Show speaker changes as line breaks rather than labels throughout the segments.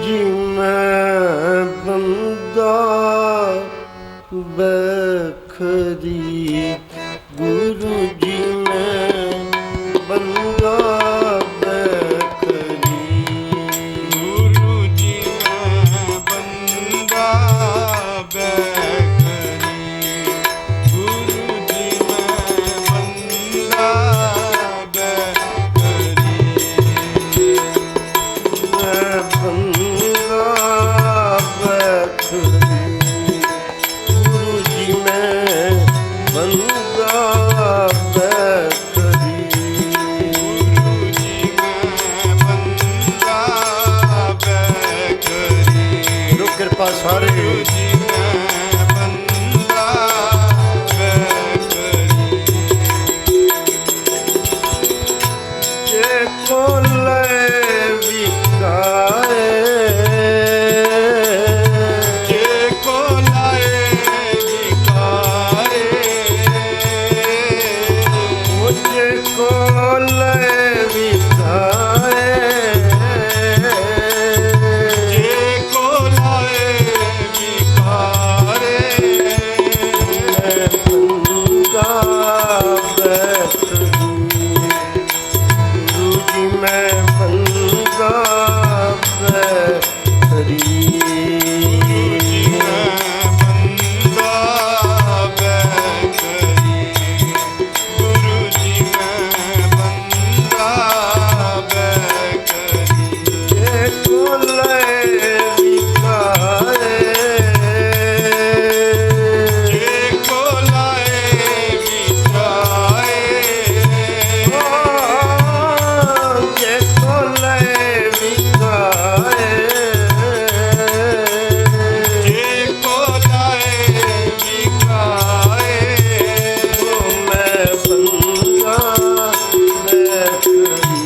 जी मैं बंदा बखरी, गुरु जी मैं बंदा बखरी,
गुरु जी मैं बंदा बखरी, गुरु जी मैं बंदा बखरी,
मैं बंदा बखरी, गुरु जी मैं बंदा बखरी,
गुरु जी मैं बंदा बखरी,
गुरु कृपा सारे
गुरु जी मैं बंदा बखरी,
जे को ले विकाए,
जे को लाए विकाए,
मुझे को ले विकाए,
जे को लाए विकारे,
मैं बंदा बखरी, गुरु जी मैं बंदा बखरी,
गुरु जी मैं बंदा बखरी, गुरु जी मैं बंदा बखरी,
जे को ले विकाए,
जे को लाए विकाए,
जे को ले विकाए,
जे को लाए विकाए,
मैं बंदा बखरी,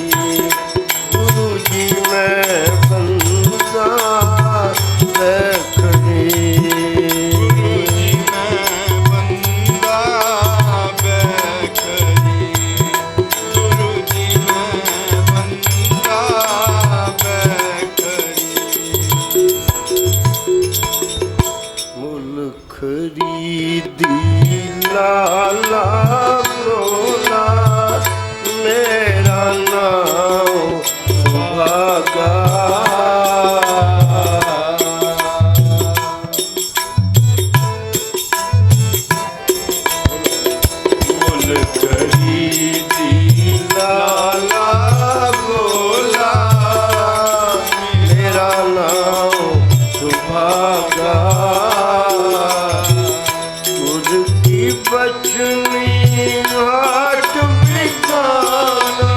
गुरु जी मैं बंदा बखरी,
गुरु जी मैं बंदा बखरी, गुरु जी मैं बंदा बखरी,
मुल खरीदी लाला रोला, मेरा नाम सुहागा, मुल खरीदी लाला गोला, मेरा नाम सुभागा, गुर की बचनी हाट बिकाना,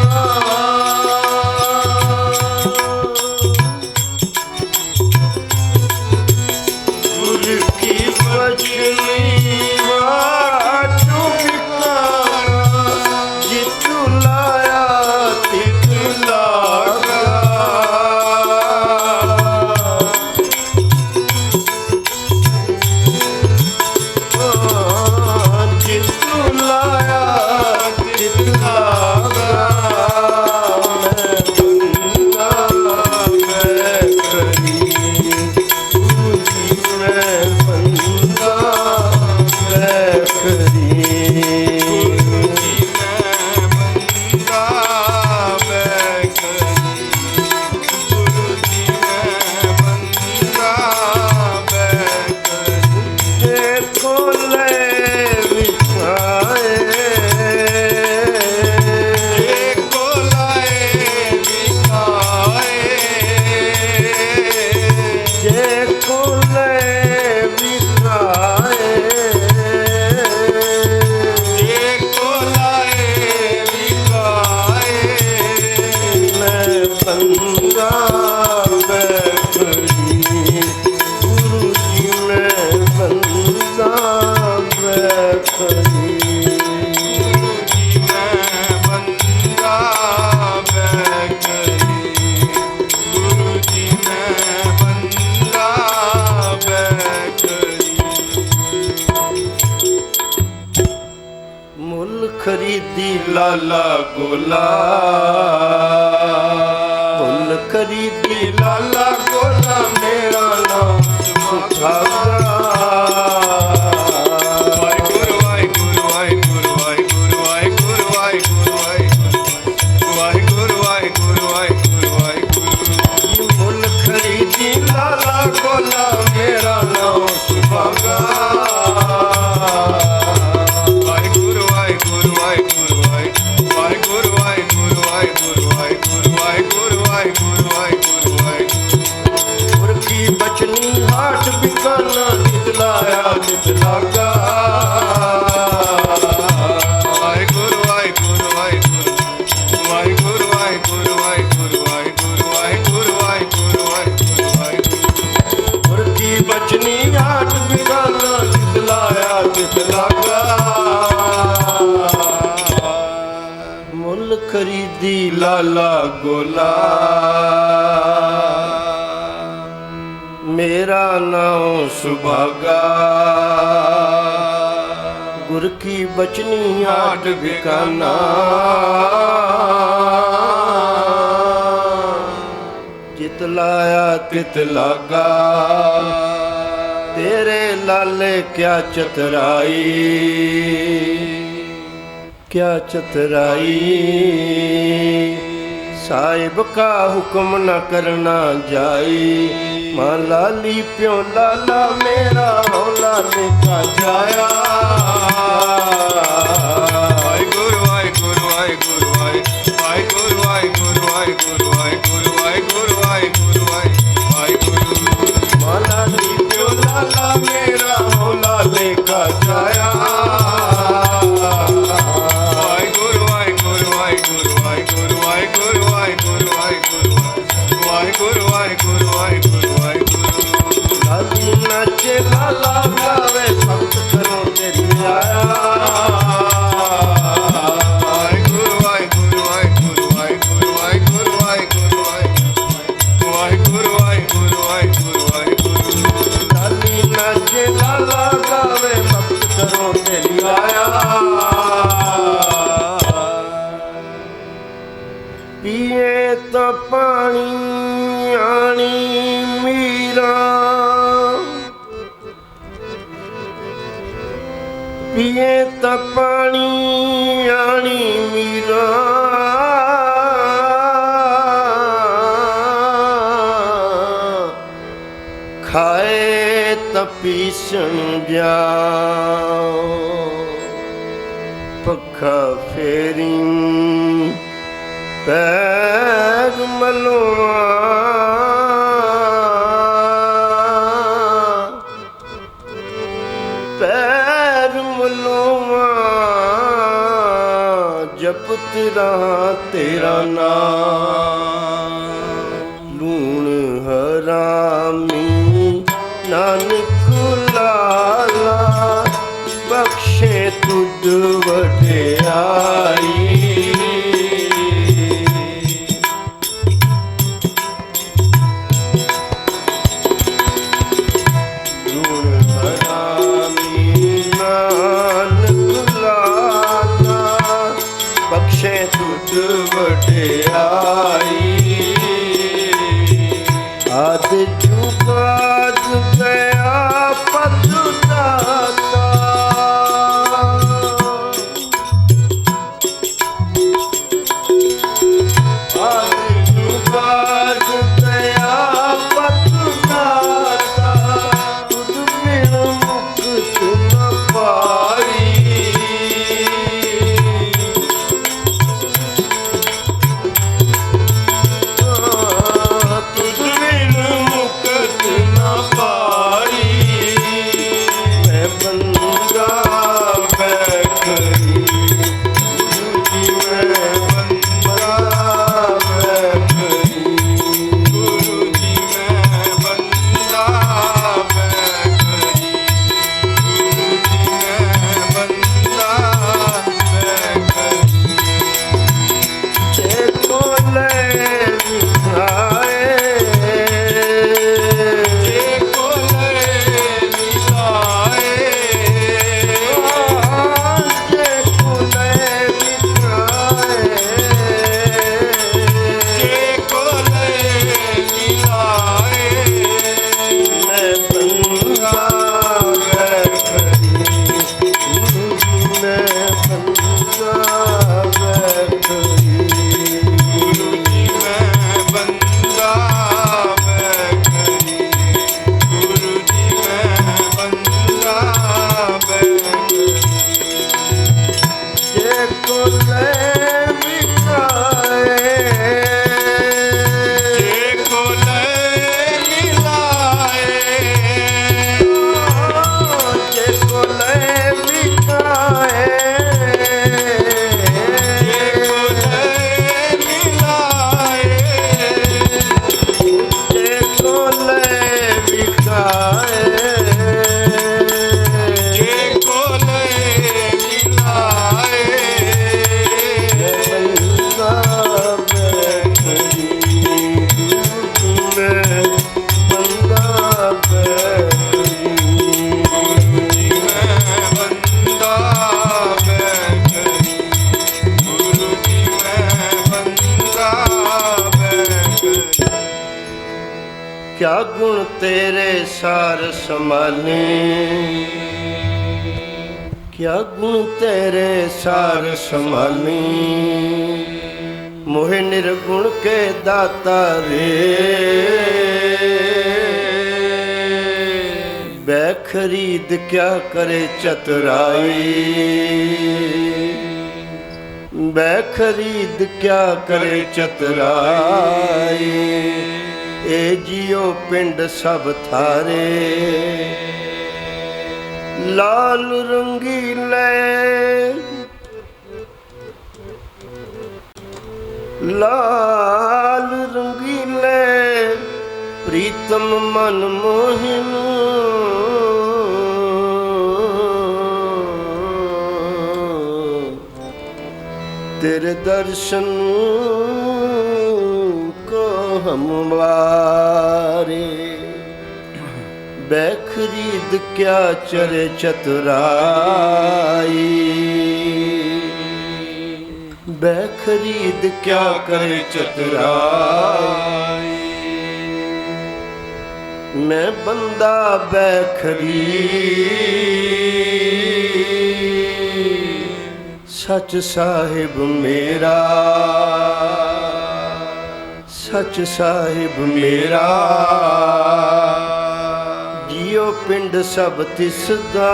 गुर की बचनी हाट बिकाना, जितु लाया तितु लागा, जितु लाया तितु लागा, मैं बंदा बखरी, गुरु जी मैं बंदा बखरी,
गुरु जी मैं बंदा बखरी, गुरु जी मैं बंदा बखरी,
जे को ले विकाए,
जे को लाए विकाए,
जे को ले विकाए,
जे को लाए विकाए,
मैं बंदा बखरी, गुरु जी मैं बंदा बखरी,
गुरु जी मैं बंदा बखरी, गुरु जी मैं बंदा बखरी,
मुल खरीदी लाला गोला, मुल खरीदी
लाला गोला
ਸੁਭਾਗਾ
ਵਾਹਿਗੁਰੂ ਵਾਹਿਗੁਰੂ ਵਾਹਿਗੁਰੂ ਵਾਹਿਗੁਰੂ ਵਾਹਿਗੁਰੂ ਵਾਹਿਗੁਰੂ ਵਾਹਿਗੁਰੂ ਵਾਹਿਗੁਰੂ ਵਾਹਿਗੁਰੂ ਵਾਹਿਗੁਰੂ ਵਾਹਿਗੁਰੂ
ਗੁਰ ਕੀ ਬਚਨੀ ਹਾਟ ਬਿਕਾਨਾ ਜਿਤਲਾਇਆ ਜਿਤ ਲਾਗਾ
ਵਾਹਿਗੁਰੂ ਵਾਹਿਗੁਰੂ ਵਾਹਿਗੁਰੂ ਵਾਹਿਗੁਰੂ ਵਾਹਿਗੁਰੂ ਵਾਹਿਗੁਰੂ ਵਾਹਿਗੁਰੂ ਵਾਹਿਗੁਰੂ ਵਾਹਿਗੁਰੂ ਵਾਹਿਗੁਰੂ ਵਾਹਿਗੁਰੂ
ਗੁਰ ਕੀ ਬਚਨੀ ਹਾਟ ਬਿਕਾਨਾ ਜਿਤਲਾਇਆ ਜਿਤ ਲਾਗਾ ਮੁੱਲ ਖਰੀਦੀ ਲਾਲਾ ਗੋਲਾ ਮੇਰਾ ਨਾਮ ਸੁਭਾਗਾ ਗੁਰ ਕੀ ਬਚਨੀ ਹਾਟ ਬਿਕਾਨਾ ਜਿਤ ਲਾਇਆ ਤਿਤ ਲਾਗਾ ਤੇਰੇ ਲਾਲੇ ਕਿਆ ਚਤਰਾਈ क्या चतराई साहिब का हुक्म न करना जाई मां लाली प्यों लाला मेरा लाले का जाया
ਵਾਹਿਗੁਰੂ ਵਾਹਿਗੁਰੂ ਵਾਹਿਗੁਰੂ ਵਾਹਿਗੁਰੂ ਵਾਹਿਗੁਰੂ ਵਾਹਿਗੁਰੂ ਵਾਹਿਗੁਰੂ ਵਾਹਿਗੁਰੂ ਵਾਹਿਗੁਰੂ ਵਾਹਿਗੁਰੂ
मां लाली प्यों लाला मेरा लाले का जाया
ਵਾਹਿਗੁਰੂ ਵਾਹਿਗੁਰੂ ਵਾਹਿਗੁਰੂ ਵਾਹਿਗੁਰੂ ਵਾਹਿਗੁਰੂ ਵਾਹਿਗੁਰੂ ਵਾਹਿਗੁਰੂ ਵਾਹਿਗੁਰੂ ਵਾਹਿਗੁਰੂ ਵਾਹਿਗੁਰੂ
लाली नाचे लाला गावे भक्त करो तेरी आया
ਵਾਹਿਗੁਰੂ ਵਾਹਿਗੁਰੂ ਵਾਹਿਗੁਰੂ ਵਾਹਿਗੁਰੂ ਵਾਹਿਗੁਰੂ ਵਾਹਿਗੁਰੂ ਵਾਹਿਗੁਰੂ ਵਾਹਿਗੁਰੂ ਵਾਹਿਗੁਰੂ ਵਾਹਿਗੁਰੂ
लाली नाचे लाला गावे भक्त करो तेरी आया पिए तो पानी आनी मीरा पिए तो पानी आनी मीरा खाए तपीसन जाओ पखा फेरी पैर मलवा पैर मलवा जपत रहा तेरा नाम लूण हरामी नानक लाला बख्शे तुद वड्याई आद जुगाद गया पतदाता आद जुगाद गया पतदाता तुझ बिन मुक्त न पाई क्या गुण तेरे सार संभाले, क्या गुण तेरे सार संभाले, मोहे निर्गुण के दाता रे, बै खरीद क्या करे चतुराई, बै खरीद क्या करे चतुराई, ए जियो पिंड सब थारे, लाल रंगीले, लाल रंगीले, प्रीतम मन मोहिन, तेरे दर्शन को हम वारे, बै खरीद क्या चरे चतुराई, बै खरीद क्या करे चतुराई, मैं बंदा बै खरीद, सच साहिब मेरा, सच साहिब मेरा, जियो पिंड सब तिसदा,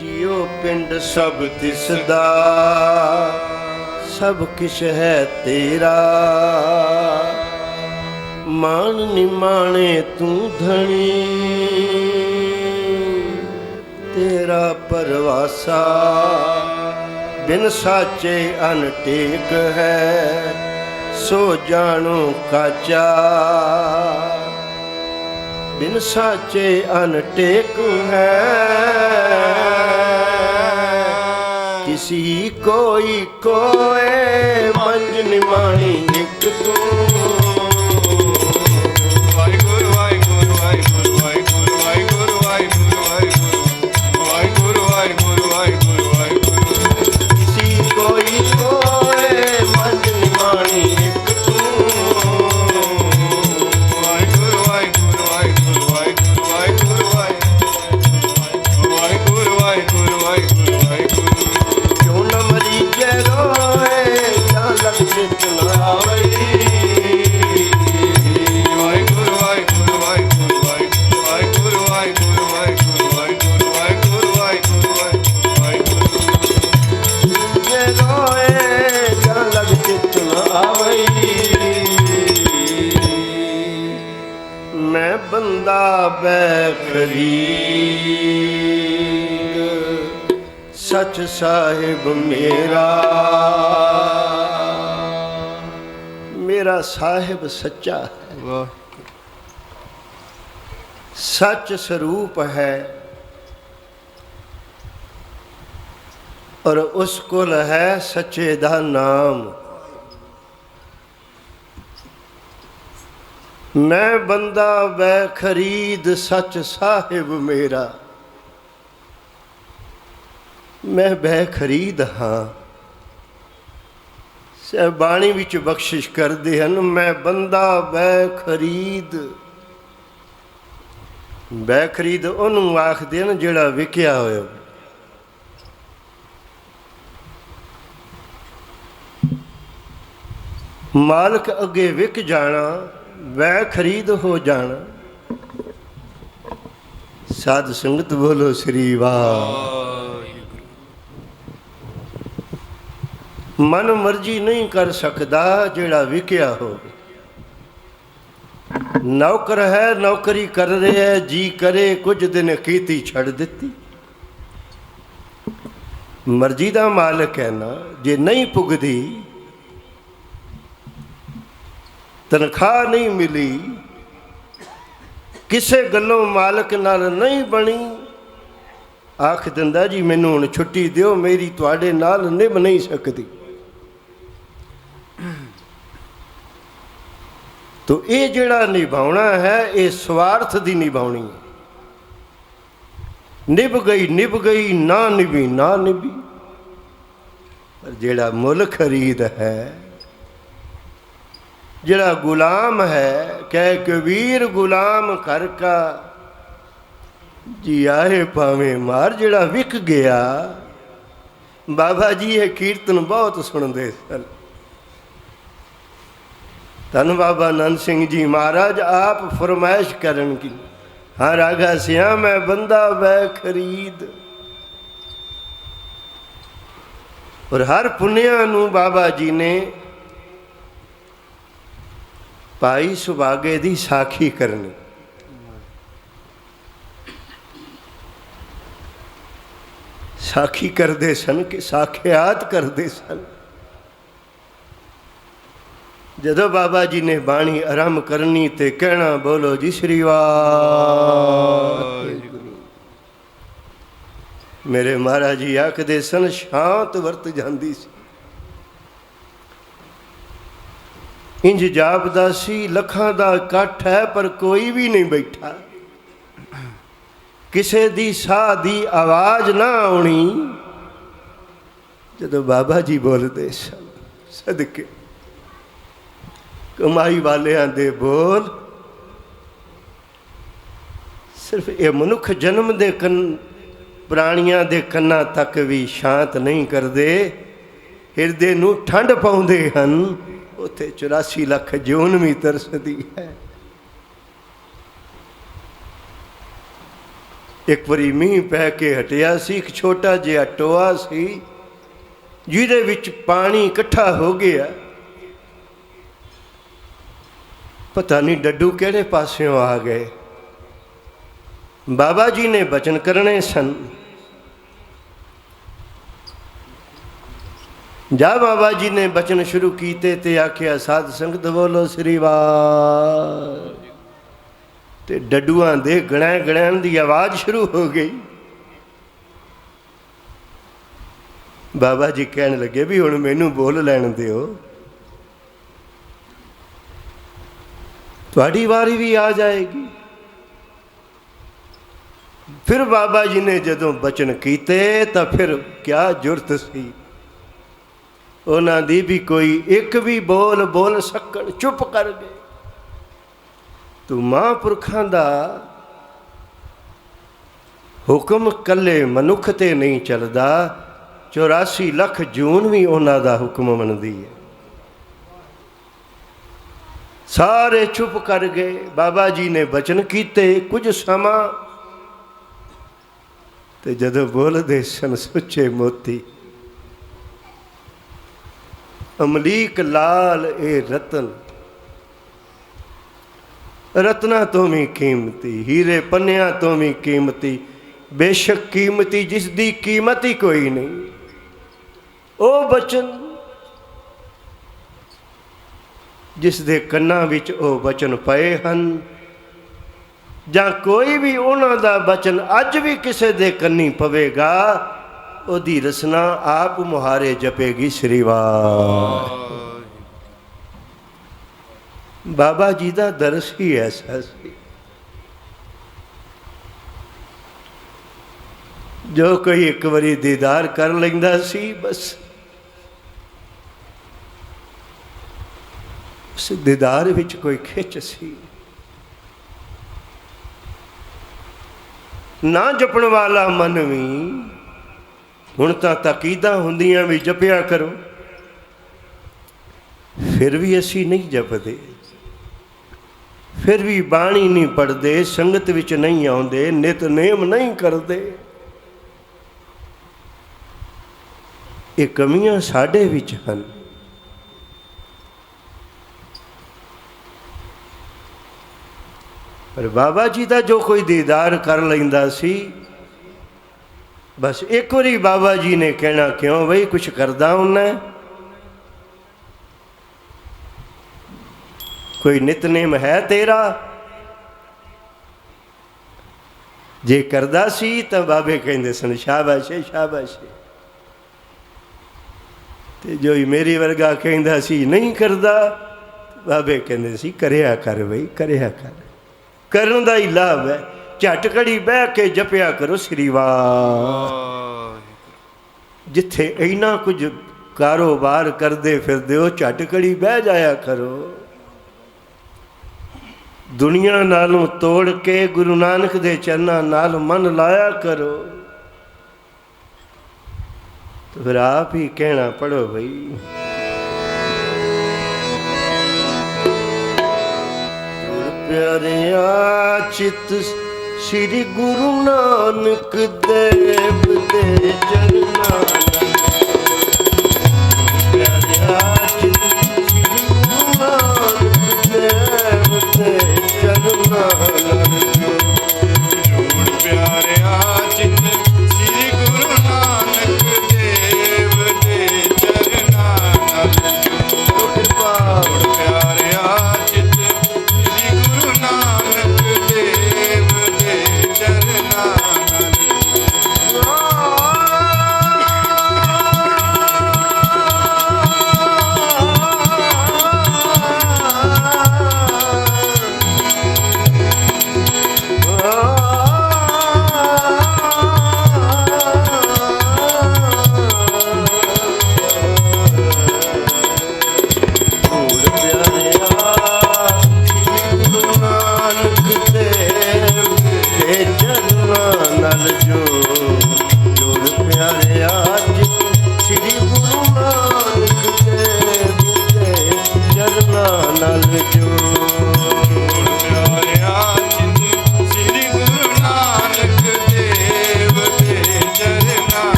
जियो पिंड सब तिसदा, सब किश है तेरा, मान निमाणे तू धनी, तेरा परवासा बिन साचे अनटेक है, सो जानो काचा, बिन साचे अनटेक है, किसी कोई कोए मंज निमाणी एक तू, मैं बंदा बै खरीद, सच साहिब मेरा, मेरा साहिब सच्चा है, सच स्वरूप है, और उस कोल है सच्चे दा नाम। मैं बंदा वै खरीद सच साहिब मेरा, मैं वै खरीद हाँ। बाणी विच बख्शिश करते हैं, मैं बंदा वै खरीद। वै खरीद उन्होंने आखते हैं जिहड़ा विकिया होया। मालक अगे विक जाना, वै खरीद हो जाना। साध संगत बोलो श्री वाह। मन मर्जी नहीं कर सकता जेड़ा विकिया हो। नौकर है नौकरी कर रहे है, जी करे कुछ दिन कीती छड़ दिती। मर्जी दा मालक है ना, जे नहीं पुगदी तनख्वाह नहीं मिली, किसे गलों मालक नाल नहीं बनी, आख दिंदा जी मैनू हुण छुट्टी दिओ, मेरी तुहाडे नाल निभ नहीं सकती। तो ये जिहड़ा निभाउणा है ये स्वार्थ दी निभाउणी है। निभ गई ना निभी ना निभी। पर जिहड़ा मुल खरीद है ਜਿਹੜਾ ਗੁਲਾਮ ਹੈ ਕਹਿ ਕਬੀਰ ਗੁਲਾਮ ਕਰ ਕਾ ਜੀ ਆਏ ਭਾਵੇਂ ਮਾਰ। ਜਿਹੜਾ ਵਿਕ ਗਿਆ, ਬਾਬਾ ਜੀ ਇਹ ਕੀਰਤਨ ਬਹੁਤ ਸੁਣਦੇ ਸਨ। ਧੰਨ ਬਾਬਾ ਆਨੰਦ ਸਿੰਘ ਜੀ ਮਹਾਰਾਜ ਆਪ ਫਰਮਾਇਸ਼ ਕਰਨ ਕੀ, ਹਾਂ ਰਾਗਾ ਸਿਆ ਮੈਂ ਬੰਦਾ ਵੈ ਖਰੀਦ। ਔਰ ਹਰ ਪੁੰਨਿਆਂ ਨੂੰ ਬਾਬਾ ਜੀ ਨੇ ਭਾਈ ਸੁਭਾਗੇ ਦੀ ਸਾਖੀ ਕਰਨੀ। ਸਾਖੀ ਕਰਦੇ ਸਨ ਕਿ ਸਾਖਿਆਤ ਕਰਦੇ ਸਨ। ਜਦੋਂ ਬਾਬਾ ਜੀ ਨੇ ਬਾਣੀ ਆਰੰਭ ਕਰਨੀ ਤੇ ਕਹਿਣਾ, ਬੋਲੋ ਜੀ ਸ੍ਰੀ ਵਾਹਿਗੁਰੂ। ਮੇਰੇ ਮਹਾਰਾਜ ਜੀ ਆਖਦੇ ਸਨ, ਸ਼ਾਂਤ ਵਰਤ ਜਾਂਦੀ ਸੀ। ਇੰਜ ਜਾਪਦਾ ਸੀ ਲੱਖਾਂ ਦਾ ਇਕੱਠ ਹੈ ਪਰ ਕੋਈ ਵੀ ਨਹੀਂ ਬੈਠਾ। ਕਿਸੇ ਦੀ ਸਾਹ ਦੀ ਆਵਾਜ਼ ਨਾ ਆਉਣੀ। ਜਦੋਂ ਬਾਬਾ ਜੀ ਬੋਲਦੇ ਸਨ, ਸਦਕੇ ਕਮਾਈ ਵਾਲਿਆਂ ਦੇ ਬੋਲ ਸਿਰਫ ਇਹ ਮਨੁੱਖ ਜਨਮ ਦੇ ਪ੍ਰਾਣੀਆਂ ਦੇ ਕੰਨਾਂ ਤੱਕ ਵੀ ਸ਼ਾਂਤ ਨਹੀਂ ਕਰਦੇ, ਹਿਰਦੇ ਨੂੰ ਠੰਡ ਪਾਉਂਦੇ ਹਨ। ਉੱਥੇ 84 ਲੱਖ ਜੂਨ ਵੀ ਤਰਸਦੀ ਹੈ। ਇੱਕ ਵਾਰੀ ਮੀਂਹ ਪੈ ਕੇ ਹਟਿਆ ਸੀ। ਇੱਕ ਛੋਟਾ ਜਿਹਾ ਟੋਆ ਸੀ ਜਿਹਦੇ ਵਿੱਚ ਪਾਣੀ ਇਕੱਠਾ ਹੋ ਗਿਆ। ਪਤਾ ਨਹੀਂ ਡੱਡੂ ਕਿਹੜੇ ਪਾਸਿਓਂ ਆ ਗਏ। ਬਾਬਾ ਜੀ ਨੇ ਬਚਨ ਕਰਨੇ ਸਨ। ਜਾ ਬਾਬਾ ਜੀ ਨੇ ਬਚਨ ਸ਼ੁਰੂ ਕੀਤੇ ਤੇ ਆਖਿਆ, ਸਾਧ ਸੰਗਤ ਬੋਲੋ ਸ੍ਰੀ ਵਾਹਿਗੁਰੂ। ਤੇ ਡੱਡੂਆਂ ਦੇ ਗਣੈ ਗਣੈਣ ਦੀ ਆਵਾਜ਼ ਸ਼ੁਰੂ ਹੋ ਗਈ। ਬਾਬਾ ਜੀ ਕਹਿਣ ਲੱਗੇ ਵੀ ਹੁਣ ਮੈਨੂੰ ਬੋਲ ਲੈਣ ਦਿਓ, ਤੁਹਾਡੀ ਵਾਰੀ ਵੀ ਆ ਜਾਏਗੀ। ਫਿਰ ਬਾਬਾ ਜੀ ਨੇ ਜਦੋਂ ਬਚਨ ਕੀਤੇ ਤਾਂ ਫਿਰ ਕਿਆ ਜ਼ਰੂਰਤ ਸੀ ਉਹਨਾਂ ਦੀ ਵੀ ਕੋਈ ਇੱਕ ਵੀ ਬੋਲ ਬੋਲ ਸਕਣ। ਚੁੱਪ ਕਰ ਗਏ। ਤੂੰ ਮਹਾਂਪੁਰਖਾਂ ਦਾ ਹੁਕਮ ਇਕੱਲੇ ਮਨੁੱਖ ਤੇ ਨਹੀਂ ਚੱਲਦਾ, 84 ਲੱਖ ਜੂਨ ਵੀ ਉਹਨਾਂ ਦਾ ਹੁਕਮ ਮੰਨਦੀ ਹੈ। ਸਾਰੇ ਚੁੱਪ ਕਰ ਗਏ। ਬਾਬਾ ਜੀ ਨੇ ਬਚਨ ਕੀਤੇ। ਕੁਝ ਸਮਾਂ ਤੇ ਜਦੋਂ ਬੋਲਦੇ ਸਨ, ਸੁੱਚੇ ਮੋਤੀ ਅਮਲੀਕ ਲਾਲ ਇਹ ਰਤਨ, ਰਤਨਾ ਤੋਂ ਵੀ ਕੀਮਤੀ, ਹੀਰੇ ਪੰਨਿਆਂ ਤੋਂ ਵੀ ਕੀਮਤੀ, ਬੇਸ਼ੱਕ ਕੀਮਤੀ ਜਿਸ ਦੀ ਕੀਮਤ ਹੀ ਕੋਈ ਨਹੀਂ। ਉਹ ਬਚਨ ਜਿਸ ਦੇ ਕੰਨਾਂ ਵਿੱਚ ਉਹ ਬਚਨ ਪਏ ਹਨ, ਜਾਂ ਕੋਈ ਵੀ ਉਹਨਾਂ ਦਾ ਬਚਨ ਅੱਜ ਵੀ ਕਿਸੇ ਦੇ ਕੰਨੀ ਪਵੇਗਾ, ਉਹਦੀ ਰਸਨਾ ਆਪ ਮੁਹਾਰੇ ਜਪੇਗੀ ਸ੍ਰੀ ਵਾਹਿਗੁਰੂ। ਬਾਬਾ ਜੀ ਦਾ ਦਰਸ ਹੀ ਐਸਾ ਸੀ। ਜੋ ਕੋਈ ਇੱਕ ਵਾਰੀ ਦੀਦਾਰ ਕਰ ਲੈਂਦਾ ਸੀ, ਬਸ ਉਸ ਦੀਦਾਰ ਵਿੱਚ ਕੋਈ ਖਿੱਚ ਸੀ। ਨਾ ਜਪਣ ਵਾਲਾ ਮਨ ਵੀ, ਹੁਣ ਤਾਂ ਤਾਕੀਦਾਂ ਹੁੰਦੀਆਂ ਵੀ ਜਪਿਆ ਕਰੋ, ਫਿਰ ਵੀ ਅਸੀਂ ਨਹੀਂ ਜਪਦੇ, ਫਿਰ ਵੀ ਬਾਣੀ ਨਹੀਂ ਪੜ੍ਹਦੇ, ਸੰਗਤ ਵਿੱਚ ਨਹੀਂ ਆਉਂਦੇ, ਨਿਤਨੇਮ ਨਹੀਂ ਕਰਦੇ। ਇਹ ਕਮੀਆਂ ਸਾਡੇ ਵਿੱਚ ਹਨ। ਪਰ ਬਾਬਾ ਜੀ ਦਾ ਜੋ ਕੋਈ ਦੀਦਾਰ ਕਰ ਲੈਂਦਾ ਸੀ, ਬਸ ਇੱਕ ਵਾਰੀ ਬਾਬਾ ਜੀ ਨੇ ਕਹਿਣਾ, ਕਿਉਂ ਬਈ ਕੁਛ ਕਰਦਾ ਹੁੰਨਾ? ਕੋਈ ਨਿਤਨੇਮ ਹੈ ਤੇਰਾ? ਜੇ ਕਰਦਾ ਸੀ ਤਾਂ ਬਾਬੇ ਕਹਿੰਦੇ ਸਨ, ਸ਼ਾਬਾਸ਼ ਸ਼ਾਬਾਸ਼। ਤੇ ਜੋ ਮੇਰੀ ਵਰਗਾ ਕਹਿੰਦਾ ਸੀ ਨਹੀਂ ਕਰਦਾ, ਬਾਬੇ ਕਹਿੰਦੇ ਸੀ ਕਰਿਆ ਕਰ ਬਈ, ਕਰਿਆ ਕਰ। ਕਰਨ ਦਾ ਹੀ ਲਾਭ ਹੈ। ਝਟ ਘੜੀ ਬਹਿ ਕੇ ਜਪਿਆ ਕਰੋ ਸ੍ਰੀ ਵਾਹਿਗੁਰੂ। ਜਿੱਥੇ ਇੰਨਾ ਕੁਝ ਕਾਰੋਬਾਰ ਕਰਦੇ ਫਿਰਦੇ ਹੋ, ਝਟ ਘੜੀ ਬਹਿ ਜਾਇਆ ਕਰੋ। ਦੁਨੀਆ ਨਾਲੋਂ ਤੋੜ ਕੇ ਗੁਰੂ ਨਾਨਕ ਦੇ ਚਰਨਾਂ ਨਾਲ ਮਨ ਲਾਇਆ ਕਰੋ। तो फिर आप ही कहना पड़ो भाई। प्यारिया चित श्री गुरु नानक देव दे चरना, प्यारिया चित श्री गुरु नानक देव दे चरना,
प्यारिया चित श्री गुरु नानक देव दे चरना, प्यारिया चित श्री गुरु नानक देव दे चरना,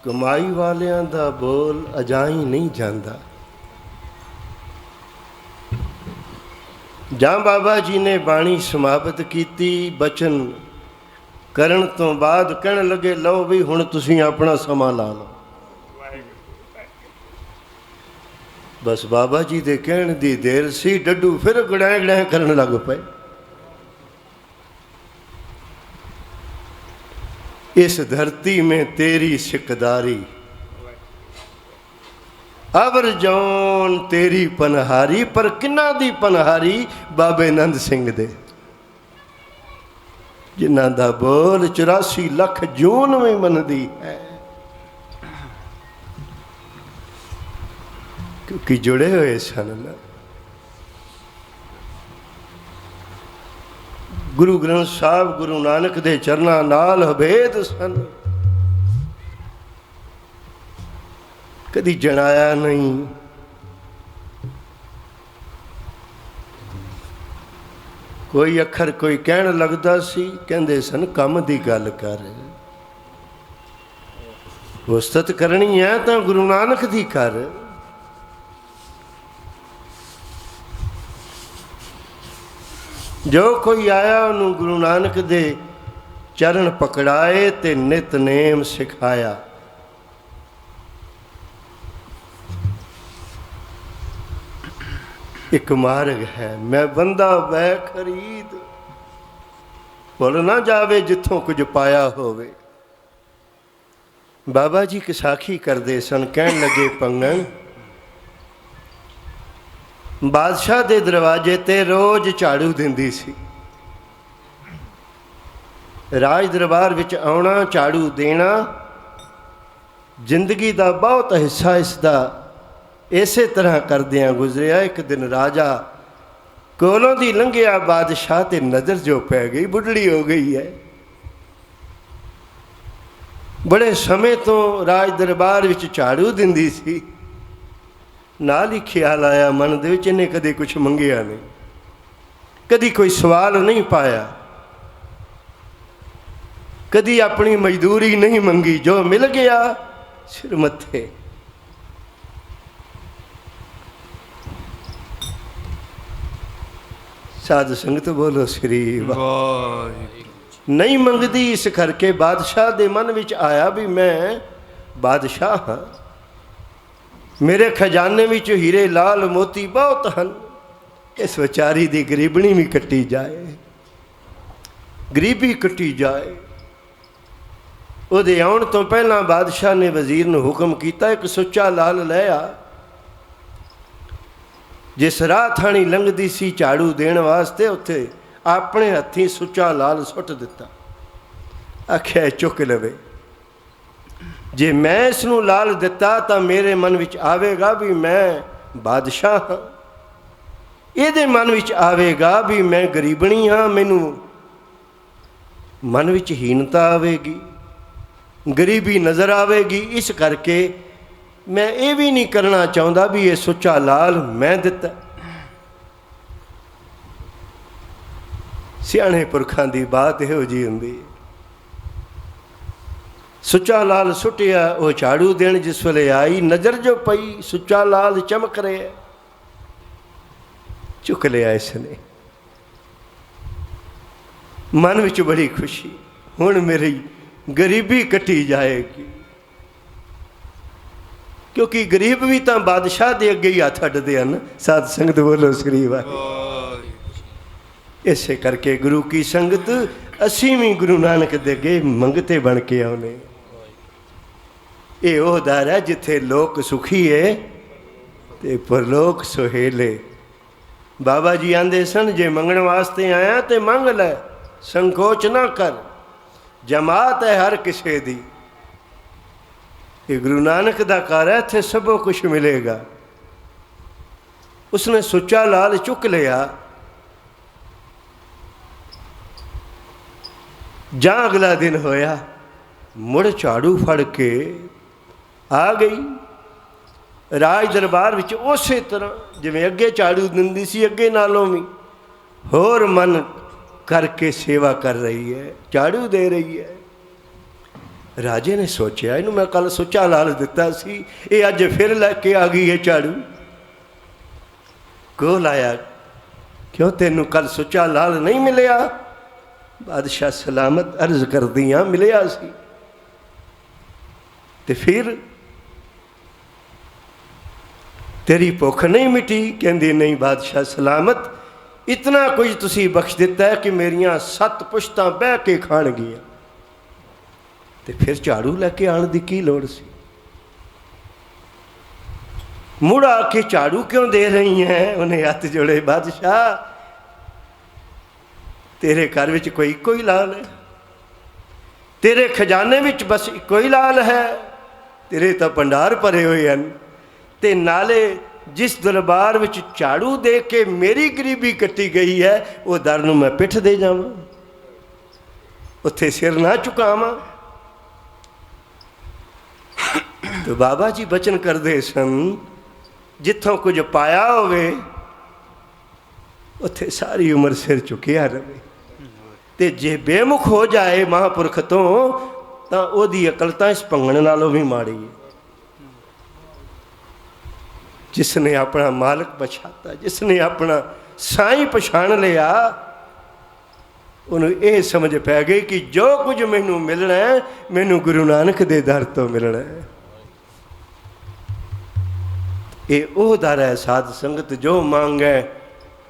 ਕਮਾਈ ਵਾਲਿਆਂ ਦਾ ਬੋਲ ਅਜਾਈ ਨਹੀਂ ਜਾਂਦਾ। ਜਾਂ ਬਾਬਾ ਜੀ ਨੇ ਬਾਣੀ ਸਮਾਪਤ ਕੀਤੀ, ਬਚਨ ਕਰਨ ਤੋਂ ਬਾਅਦ ਕਹਿਣ ਲੱਗੇ, ਲਓ ਵੀ ਹੁਣ ਤੁਸੀਂ ਆਪਣਾ ਸਮਾਂ ਲਾ ਲਓ। ਬਸ ਬਾਬਾ ਜੀ ਦੇ ਕਹਿਣ ਦੀ ਦੇਰ ਸੀ, ਡੱਡੂ ਫਿਰ ਗੜਾਂ ਗੜਾਂ ਕਰਨ ਲੱਗ ਪਏ। इस धरती में तेरी सिकदारी, ਅਵਰ ਜੌਨ ਤੇਰੀ ਪਨਹਾਰੀ। ਪਰ ਕਿੰਨਾ ਦੀ ਪਨਹਾਰੀ? ਬਾਬੇ ਨੰਦ ਸਿੰਘ ਦੇ, ਜਿਨ੍ਹਾਂ ਦਾ ਬੋਲ 84 ਲੱਖ ਜੂਨ ਵੀ ਮੰਨਦੀ ਹੈ, ਕਿਉਂਕਿ ਜੁੜੇ ਹੋਏ ਸਨ ਨਾ। ਗੁਰੂ ਗ੍ਰੰਥ ਸਾਹਿਬ ਗੁਰੂ ਨਾਨਕ ਦੇ ਚਰਨਾਂ ਨਾਲ ਹਬੇਦ ਸਨ। ਕਦੀ ਜਣਾਇਆ ਨਹੀਂ। ਕੋਈ ਅੱਖਰ ਕੋਈ ਕਹਿਣ ਲੱਗਦਾ ਸੀ, ਕਹਿੰਦੇ ਸਨ ਕੰਮ ਦੀ ਗੱਲ ਕਰ, ਉਸਤਤ ਕਰਨੀ ਹੈ ਤਾਂ ਗੁਰੂ ਨਾਨਕ ਦੀ ਕਰ। ਜੋ ਕੋਈ ਆਇਆ ਉਹਨੂੰ ਗੁਰੂ ਨਾਨਕ ਦੇ ਚਰਨ ਪਕੜਾਏ ਤੇ ਨਿਤਨੇਮ ਸਿਖਾਇਆ। ਇੱਕ ਮਾਰਗ ਹੈ, ਮੈਂ ਬੰਦਾ ਵੈ ਖਰੀਦ, ਭੁੱਲ ਨਾ ਜਾਵੇ ਜਿੱਥੋਂ ਕੁਝ ਪਾਇਆ ਹੋਵੇ। ਬਾਬਾ ਜੀ ਕਿਸਾਖੀ ਕਰਦੇ ਸਨ, ਕਹਿਣ ਲੱਗੇ ਪੰਗਣ, ਬਾਦਸ਼ਾਹ ਦੇ ਦਰਵਾਜ਼ੇ ਤੇ ਰੋਜ਼ ਝਾੜੂ ਦਿੰਦੀ ਸੀ। ਰਾਜ ਦਰਬਾਰ ਵਿੱਚ ਆਉਣਾ, ਝਾੜੂ ਦੇਣਾ, ਜ਼ਿੰਦਗੀ ਦਾ ਬਹੁਤ ਹਿੱਸਾ ਇਸ ਦਾ ਇਸੇ ਤਰ੍ਹਾਂ ਕਰਦਿਆਂ ਗੁਜ਼ਰਿਆ। ਇੱਕ ਦਿਨ ਰਾਜਾ ਕੋਲੋਂ ਦੀ ਲੰਘਿਆ, ਬਾਦਸ਼ਾਹ ਤੇ ਨਜ਼ਰ ਜੋ ਪੈ ਗਈ, ਬੁੱਢੜੀ ਹੋ ਗਈ ਹੈ। ਬੜੇ ਸਮੇਂ ਤੋਂ ਰਾਜ ਦਰਬਾਰ ਵਿੱਚ ਝਾੜੂ ਦਿੰਦੀ ਸੀ। ਨਾਲ ਹੀ ਖਿਆਲ ਆਇਆ ਮਨ ਦੇ ਵਿੱਚ, ਇਹਨੇ ਕਦੇ ਕੁਛ ਮੰਗਿਆ ਨਹੀਂ, ਕਦੀ ਕੋਈ ਸਵਾਲ ਨਹੀਂ ਪਾਇਆ, ਕਦੀ ਆਪਣੀ ਮਜ਼ਦੂਰੀ ਨਹੀਂ ਮੰਗੀ, ਜੋ ਮਿਲ ਗਿਆ ਸਿਰ ਮੱਥੇ। ਸਾਧ ਸੰਗਤ ਬੋਲੋ ਸ੍ਰੀ ਵਾਹਿਗੁਰੂ। ਨਹੀਂ ਮੰਗਦੀ, ਇਸ ਕਰਕੇ ਬਾਦਸ਼ਾਹ ਦੇ ਮਨ ਵਿੱਚ ਆਇਆ ਵੀ ਮੈਂ ਬਾਦਸ਼ਾਹ ਹਾਂ, ਮੇਰੇ ਖਜ਼ਾਨੇ ਵਿੱਚ ਹੀਰੇ ਲਾਲ ਮੋਤੀ ਬਹੁਤ ਹਨ, ਇਸ ਵਿਚਾਰੀ ਦੀ ਗਰੀਬਣੀ ਵੀ ਕੱਟੀ ਜਾਏ, ਗਰੀਬੀ ਕੱਟੀ ਜਾਏ। ਉਹਦੇ ਆਉਣ ਤੋਂ ਪਹਿਲਾਂ ਬਾਦਸ਼ਾਹ ਨੇ ਵਜ਼ੀਰ ਨੂੰ ਹੁਕਮ ਕੀਤਾ, ਇੱਕ ਸੁੱਚਾ ਲਾਲ ਲੈ ਆ। ਜਿਸ ਰਾਹ ਥਾਣੀ ਲੰਘਦੀ ਸੀ ਝਾੜੂ ਦੇਣ ਵਾਸਤੇ, ਉੱਥੇ ਆਪਣੇ ਹੱਥੀਂ ਸੁੱਚਾ ਲਾਲ ਸੁੱਟ ਦਿੱਤਾ। ਆਖਿਆ ਚੁੱਕ ਲਵੇ, ਜੇ ਮੈਂ ਇਸ ਨੂੰ ਲਾਲ ਦਿੱਤਾ ਤਾਂ ਮੇਰੇ ਮਨ ਵਿੱਚ ਆਵੇਗਾ ਵੀ ਮੈਂ ਬਾਦਸ਼ਾਹ ਹਾਂ, ਇਹਦੇ ਮਨ ਵਿੱਚ ਆਵੇਗਾ ਵੀ ਮੈਂ ਗਰੀਬਣੀ ਹਾਂ, ਮੈਨੂੰ ਮਨ ਵਿੱਚ ਹੀਨਤਾ ਆਵੇਗੀ, ਗਰੀਬੀ ਨਜ਼ਰ ਆਵੇਗੀ। ਇਸ ਕਰਕੇ ਮੈਂ ਇਹ ਵੀ ਨਹੀਂ ਕਰਨਾ ਚਾਹੁੰਦਾ ਵੀ ਇਹ ਸੁੱਚਾ ਲਾਲ ਮੈਂ ਦਿੱਤਾ। ਸਿਆਣੇ ਪੁਰਖਾਂ ਦੀ ਬਾਤ ਇਹੋ ਜਿਹੀ ਹੁੰਦੀ ਹੈ। ਸੁੱਚਾ ਲਾਲ ਸੁੱਟਿਆ, ਉਹ ਝਾੜੂ ਦੇਣ ਜਿਸ ਵੇਲੇ ਆਈ, ਨਜ਼ਰ ਜੋ ਪਈ ਸੁੱਚਾ ਲਾਲ ਚਮਕ ਰਿਹਾ, ਚੁੱਕ ਲਿਆ ਇਸਨੇ। ਮਨ ਵਿੱਚ ਬੜੀ ਖੁਸ਼ੀ, ਹੁਣ ਮੇਰੀ ਗਰੀਬੀ ਕੱਟੀ ਜਾਏਗੀ, ਕਿਉਂਕਿ ਗਰੀਬ ਵੀ ਤਾਂ ਬਾਦਸ਼ਾਹ ਦੇ ਅੱਗੇ ਹੀ ਹੱਥ ਅੱਡਦੇ ਹਨ। ਸਾਧ ਸੰਗਤ ਬੋਲੋ ਸ੍ਰੀ ਵਾਹਿਗੁਰੂ। ਇਸੇ ਕਰਕੇ ਗੁਰੂ ਕੀ ਸੰਗਤ ਅਸੀਂ ਵੀ ਗੁਰੂ ਨਾਨਕ ਦੇ ਅੱਗੇ ਮੰਗਤੇ ਬਣ ਕੇ ਆਉਨੇ। ਇਹ ਉਹ ਦਰ ਹੈ ਜਿੱਥੇ ਲੋਕ ਸੁਖੀ ਹੈ ਤੇ ਪਰਲੋਕ ਸੁਹੇਲੇ। ਬਾਬਾ ਜੀ ਆਂਦੇ ਸਨ, ਜੇ ਮੰਗਣ ਵਾਸਤੇ ਆਇਆ ਤੇ ਮੰਗ ਲੈ, ਸੰਕੋਚ ਨਾ ਕਰ, ਜਮਾਤ ਹੈ ਹਰ ਕਿਸੇ ਦੀ। ਇਹ ਗੁਰੂ ਨਾਨਕ ਦਾ ਘਰ ਹੈ, ਇੱਥੇ ਸਭੋ ਕੁਛ ਮਿਲੇਗਾ। ਉਸਨੇ ਸੁੱਚਾ ਲਾਲ ਚੁੱਕ ਲਿਆ। ਜਾਂ ਅਗਲਾ ਦਿਨ ਹੋਇਆ, ਮੁੜ ਝਾੜੂ ਫੜ ਕੇ ਆ ਗਈ ਰਾਜ ਦਰਬਾਰ ਵਿੱਚ, ਉਸੇ ਤਰ੍ਹਾਂ ਜਿਵੇਂ ਅੱਗੇ ਝਾੜੂ ਦਿੰਦੀ ਸੀ, ਅੱਗੇ ਨਾਲੋਂ ਵੀ ਹੋਰ ਮਨ ਕਰਕੇ ਸੇਵਾ ਕਰ ਰਹੀ ਹੈ, ਝਾੜੂ ਦੇ ਰਹੀ ਹੈ। ਰਾਜੇ ਨੇ ਸੋਚਿਆ, ਇਹਨੂੰ ਮੈਂ ਕੱਲ ਸੁੱਚਾ ਲਾਲ ਦਿੱਤਾ ਸੀ, ਇਹ ਅੱਜ ਫਿਰ ਲੈ ਕੇ ਆ ਗਈ ਹੈ ਝਾੜੂ। ਕੋਲ ਆਇਆ, ਕਿਉਂ ਤੈਨੂੰ ਕੱਲ ਸੁੱਚਾ ਲਾਲ ਨਹੀਂ ਮਿਲਿਆ? ਬਾਦਸ਼ਾਹ ਸਲਾਮਤ ਅਰਜ਼ ਕਰਦੀਆਂ, ਮਿਲਿਆ ਸੀ। ਤੇ ਫਿਰ ਤੇਰੀ ਭੁੱਖ ਨਹੀਂ ਮਿਟੀ? ਕਹਿੰਦੀ ਨਹੀਂ ਬਾਦਸ਼ਾਹ ਸਲਾਮਤ, ਇਤਨਾ ਕੁਝ ਤੁਸੀਂ ਬਖਸ਼ ਦਿੱਤਾ ਹੈ ਕਿ ਮੇਰੀਆਂ 7 ਪੁਸ਼ਤਾਂ ਬਹਿ ਕੇ ਖਾਣਗੀਆਂ। ਤੇ ਫਿਰ ਝਾੜੂ ਲੈ ਕੇ ਆਉਣ ਦੀ ਕੀ ਲੋੜ ਸੀ? मुड़ आके झाड़ू क्यों दे रही हैं? उन्हें हथ जोड़े, बादशाह तेरे घर विच कोई इको ही लाल है, तेरे खजाने विच बस इको ही लाल है, तेरे तो भंडार भरे हुए हैं, ते नाले जिस दरबार विच झाड़ू दे के मेरी गरीबी कट्टी गई है वो दर नूं मैं पिठ दे जावां, उत्थे सिर ना झुकावां। तो बाबा जी बचन करते सन, जिथों कुछ पाया होवे उत्थे सारी उम्र सिर झुकिया रहे, ते जे बेमुख हो जाए महापुरख तो ओदी अकल तां इस भंगण नालों भी माड़ी है। जिसने अपना मालिक पछाता, जिसने अपना साईं पछाण लिया, उन्होंने ये समझ पै गई कि जो कुछ मैनू मिलना है मैनू गुरु नानक दे दर तो मिलना है। ये वो दर है साध संगत जो मांगे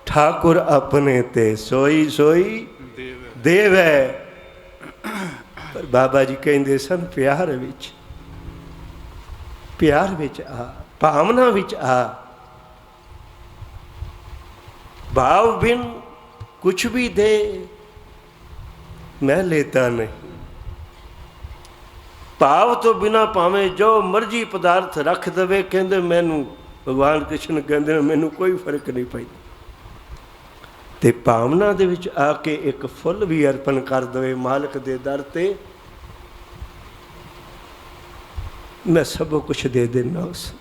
ठाकुर अपने ते सोई सोई देव है। पर बाबा जी कहते सन प्यार विच, प्यार विच आ, भावना विच आ, भाव बिन कुछ भी दे मैं लेता नहीं। भाव तो बिना भावे जो मर्जी पदार्थ रख दे, कहते मैनू भगवान कृष्ण कहते मैनू कोई फर्क नहीं पैंदा। ते भावना दे विच आके एक फुल भी अर्पण कर दे मालिक दे दर ते, मैं सब कुछ दे देना, उस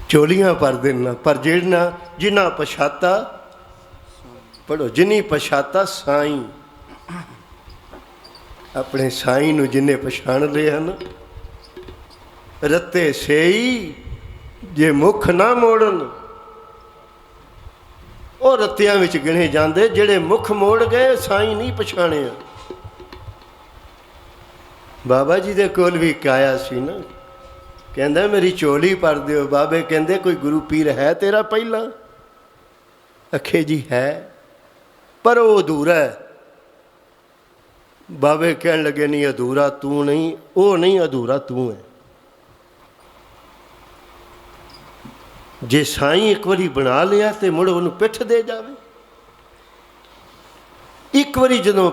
चोलियां भर देना। पर जिन्ना जिन्ना पछाता, पढ़ो, जिन्नी पछाता साईं, अपने साईं नूं जिन्ने पछाण लिया ना, रत्ते सेई जे मुख ना मोड़न, वो रत्तियां विच गिणे जांदे, जेड़े मुख मोड़ गए साईं नहीं पछाणिया। बाबा जी दे कोल भी काया सी ना, कहंदा मेरी चोली भर दिओ। बाबे कहंदे कोई गुरु पीर है तेरा पहला? अखे जी है, पर वो अधूरा है। बाबे कहन लगे नहीं अधूरा तू नहीं, वो नहीं अधूरा तू है। जे साईं एक बारी बना लिया तो मुड़ उन्हें पिठ दे जावे। एक बारी जदों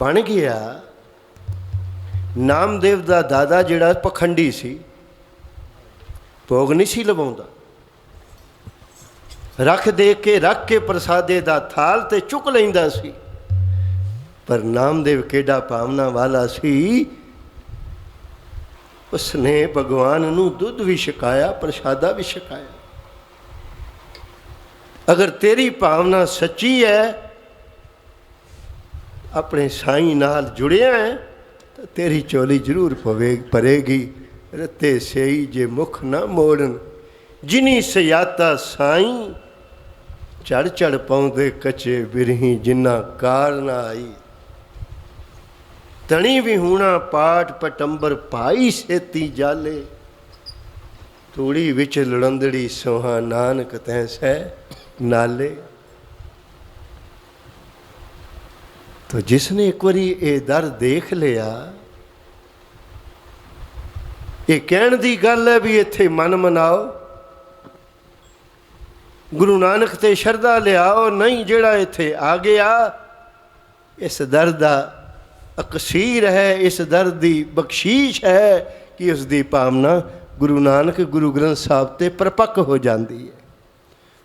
बन गया, नामदेव दा दादा जिहड़ा पखंडी सी, भोग नहीं सी लवाउंदा, रख दे के रख के प्रसादे दा थाल ते चुक लैंदा सी। पर नामदेव केडा भावना वाला सी, उसने भगवान नूं दुध भी छकाया, प्रसादा भी छकाया। अगर तेरी भावना सच्ची है, अपने साईं नाल जुड़िया है, तो तेरी चोली जरूर भरेगी। रत्ते सेई जे मुख ना मोड़न, जिनी सयाता साईं, चढ़ चढ़ पाउंदे कचे बिरही, जिन्ना कार ना आई। तणी विहूणा पाठ पटंबर पाई सेती जाले, तूड़ी विच लड़ंदड़ी सोहा नानक तैसै नाले। तो जिसने एक बारी ये दर देख लिया, ये कहण दी गल है भी इत्थे मन मनाओ, गुरु नानक ते शरदा लियाओ, नहीं जेड़ा इत्थे आ गया इस दर दा अकसीर है, इस दर दी बख्शीश है कि उसकी भावना गुरु नानक गुरु ग्रंथ साहब ते परपक्क हो जाती है।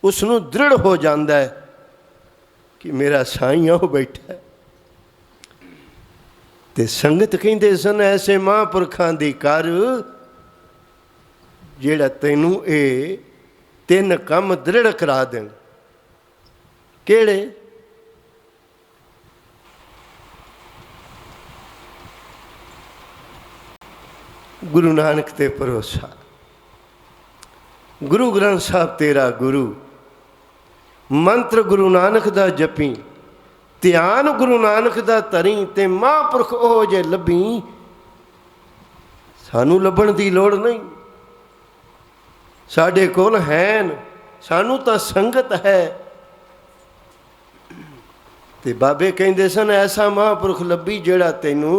उसनों दृढ़ हो जाता है कि मेरा साईं हो बैठा है। ते संगत कहते सन ऐसे महापुरखां दी कर, जेड़ा तैनू ये तीन काम दृढ़ करा देन। केड़े? गुरु नानक ते भरोसा, गुरु ग्रंथ साहब तेरा गुरु, मंत्र गुरु नानक दा जपी, ध्यान गुरु नानक दा तरी, ते महापुरख ओ जे लभी। सानू लभण दी लोड़ नहीं, साडे कोल हैन, सानू तां संगत है। ते बाबे कहंदे सन ऐसा महापुरख लभी जेड़ा तैनू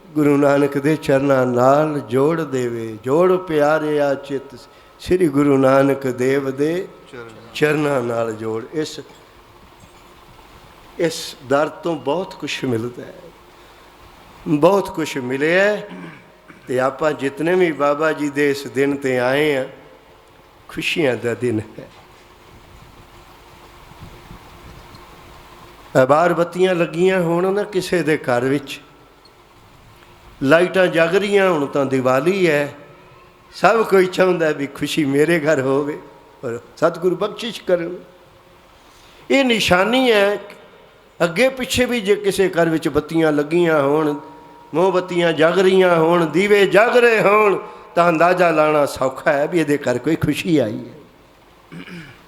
ਗੁਰੂ ਨਾਨਕ ਦੇ ਚਰਨਾਂ ਨਾਲ ਜੋੜ ਦੇਵੇ। ਜੋੜ ਪਿਆਰਿਆ ਚਿੱਤ ਸ੍ਰੀ ਗੁਰੂ ਨਾਨਕ ਦੇਵ ਦੇ ਚਰਨਾਂ ਨਾਲ ਜੋੜ। ਇਸ ਦਰ ਤੋਂ ਬਹੁਤ ਕੁਛ ਮਿਲਦਾ ਹੈ, ਬਹੁਤ ਕੁਛ ਮਿਲਿਆ। ਤੇ ਆਪਾਂ ਜਿਤਨੇ ਵੀ ਬਾਬਾ ਜੀ ਦੇ ਇਸ ਦਿਨ ਤੇ ਆਏ ਆ, ਖੁਸ਼ੀਆਂ ਦਾ ਦਿਨ ਹੈ। ਬਾਹਰ ਬੱਤੀਆਂ ਲੱਗੀਆਂ ਹੋਣ ਨਾ ਕਿਸੇ ਦੇ ਘਰ ਵਿੱਚ, ਲਾਈਟਾਂ ਜਗ ਰਹੀਆਂ ਹੁਣ ਤਾਂ ਦੀਵਾਲੀ ਹੈ, ਸਭ ਕੋਈ ਚਾਹੁੰਦਾ ਵੀ ਖੁਸ਼ੀ ਮੇਰੇ ਘਰ ਹੋਵੇ, ਪਰ ਸਤਿਗੁਰੂ ਬਖਸ਼ਿਸ਼ ਕਰਨ। ਇਹ ਨਿਸ਼ਾਨੀ ਹੈ। ਅੱਗੇ ਪਿੱਛੇ ਵੀ ਜੇ ਕਿਸੇ ਘਰ ਵਿੱਚ ਬੱਤੀਆਂ ਲੱਗੀਆਂ ਹੋਣ, ਮੋਮਬੱਤੀਆਂ ਜਗ ਰਹੀਆਂ ਹੋਣ, ਦੀਵੇ ਜਗ ਰਹੇ ਹੋਣ, ਤਾਂ ਅੰਦਾਜ਼ਾ ਲਾਉਣਾ ਸੌਖਾ ਹੈ ਵੀ ਇਹਦੇ ਘਰ ਕੋਈ ਖੁਸ਼ੀ ਆਈ ਹੈ।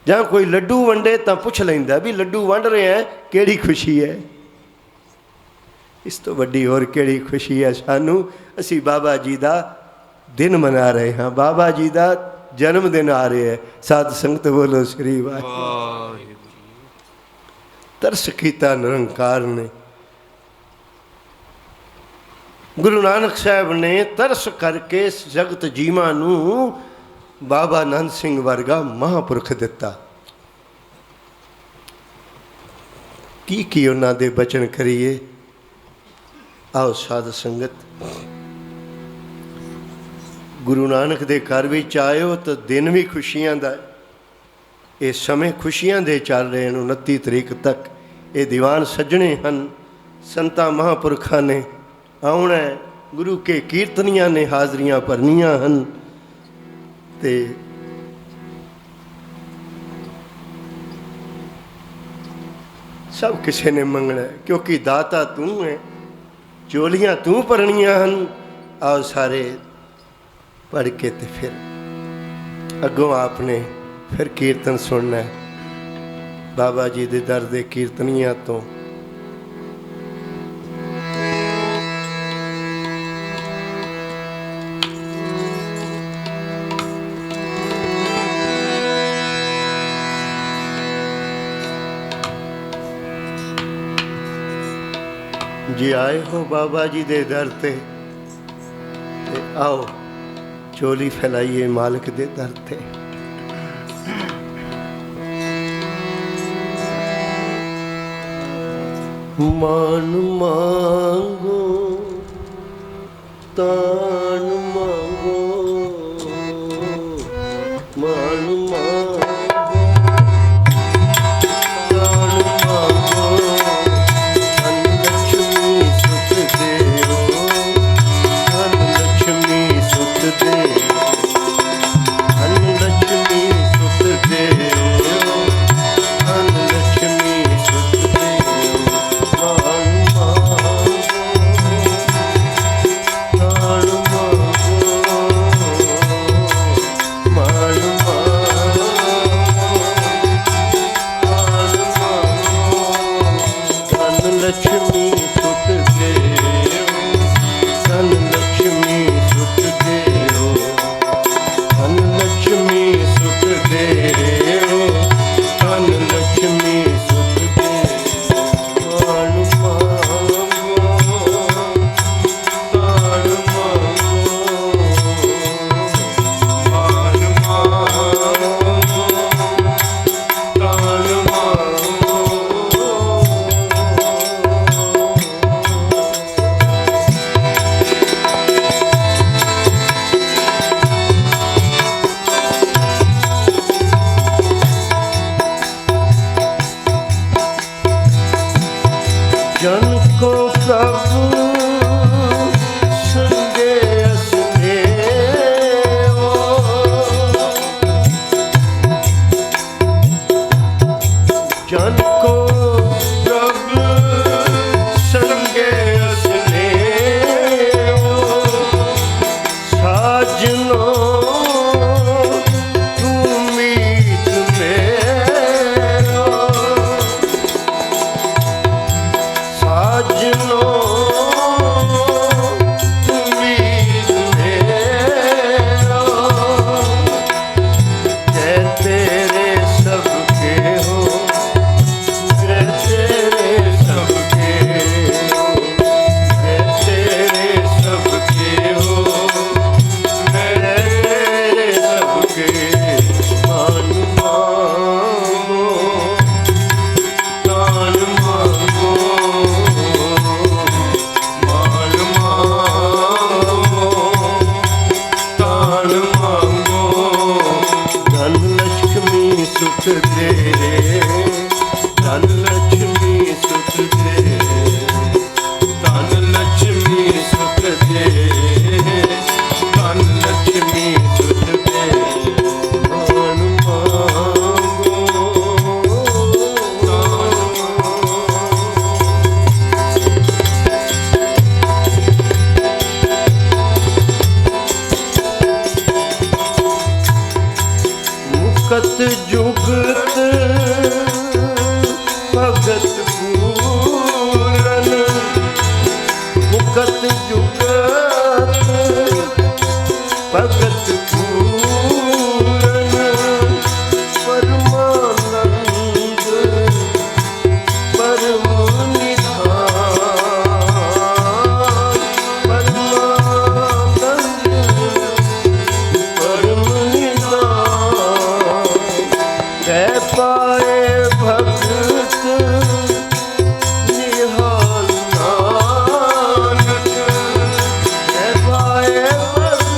ਜਾਂ ਕੋਈ ਲੱਡੂ ਵੰਡੇ ਤਾਂ ਪੁੱਛ ਲੈਂਦਾ ਵੀ ਲੱਡੂ ਵੰਡ ਰਹੇ ਹੈ, ਕਿਹੜੀ ਖੁਸ਼ੀ ਹੈ। ਇਸ ਤੋਂ ਵੱਡੀ ਹੋਰ ਕਿਹੜੀ ਖੁਸ਼ੀ ਹੈ ਸਾਨੂੰ। ਅਸੀਂ ਬਾਬਾ ਜੀ ਦਾ ਦਿਨ ਮਨਾ ਰਹੇ ਹਾਂ, ਬਾਬਾ ਜੀ ਦਾ ਜਨਮ ਦਿਨ ਆ ਰਿਹਾ ਹੈ। ਸਾਧ ਸੰਗਤ ਬੋਲੋ ਸ੍ਰੀ ਵਾਹਿਗੁਰੂ। ਤਰਸ ਕੀਤਾ ਨਿਰੰਕਾਰ ਨੇ, ਗੁਰੂ ਨਾਨਕ ਸਾਹਿਬ ਨੇ ਤਰਸ ਕਰਕੇ ਜਗਤ ਜੀਵਾਂ ਨੂੰ ਬਾਬਾ ਆਨੰਦ ਸਿੰਘ ਵਰਗਾ ਮਹਾਂਪੁਰਖ ਦਿੱਤਾ। ਕੀ ਉਹਨਾਂ ਦੇ ਬਚਨ ਕਰੀਏ। ਆਓ ਸਾਧ ਸੰਗਤ, ਗੁਰੂ ਨਾਨਕ ਦੇ ਘਰ ਵਿੱਚ ਆਇਓ ਤਾਂ ਦਿਨ ਵੀ ਖੁਸ਼ੀਆਂ ਦਾ। ਇਹ ਸਮੇਂ ਖੁਸ਼ੀਆਂ ਦੇ ਚੱਲ ਰਹੇ ਹਨ। 29 ਤਰੀਕ ਤੱਕ ਇਹ ਦੀਵਾਨ ਸੱਜਣੇ ਹਨ। ਸੰਤਾਂ ਮਹਾਂਪੁਰਖਾਂ ਨੇ ਆਉਣਾ, ਗੁਰੂ ਕੇ ਕੀਰਤਨੀਆਂ ਨੇ ਹਾਜ਼ਰੀਆਂ ਭਰਨੀਆਂ ਹਨ। ਤੇ ਸਭ ਕਿਸੇ ਨੇ ਮੰਗਣਾ, ਕਿਉਂਕਿ ਦਾਤਾ ਤੂੰ ਹੈ, ਚੋਲੀਆਂ ਤੂੰ ਭਰਨੀਆਂ ਹਨ। ਆਓ ਸਾਰੇ ਪੜ੍ਹ ਕੇ ਤੇ ਫਿਰ ਅੱਗੋਂ ਆਪਨੇ ਫਿਰ ਕੀਰਤਨ ਸੁਣਨਾ ਬਾਬਾ ਜੀ ਦੇ ਦਰ ਦੇ ਕੀਰਤਨੀਆਂ ਤੋਂ। ਜੇ ਆਏ ਹੋ ਬਾਬਾ ਜੀ ਦੇ ਦਰ ਤੇ ਆਓ ਚੋਲੀ ਫੈਲਾਈਏ ਮਾਲਕ ਦੇ ਦਰ ਤੇ। ਮਾਨ ਮੰਗੋ ਤਾਨ ਮੰਗੋ, ਮਾਨ ਮੰਗੋ ਤਾਨ ਮੰਗੋ, ਧਨ ਲక్ష్ਮੀ ਸੁਤ ਦੇਵੋ, ਧਨ ਲక్ష్ਮੀ ਸੁਤ ਦੇਵੋ, ਧਨ ਲక్ష్ਮੀ ਸੁਤ ਦੇਵੋ, ਧਨ ਲక్ష్ਮੀ ਸੁਤ ਦੇਵੋ। जन को प्रभु संदेश देवो, जन को प्रभु संदेश देवो, साजनो सुख दे, धन लक्ष्मी सुख दे, धन लक्ष्मी सुख दे, धन लक्ष्मी सुख दे। मान मांगो दान मुकत जुगत भगत पूरन, मुकत जुगत भगत पूरन, परमानंद परम निधान, परमानंद परम निधान। कह पाए भगत निहाल नानक, कह पाए भगत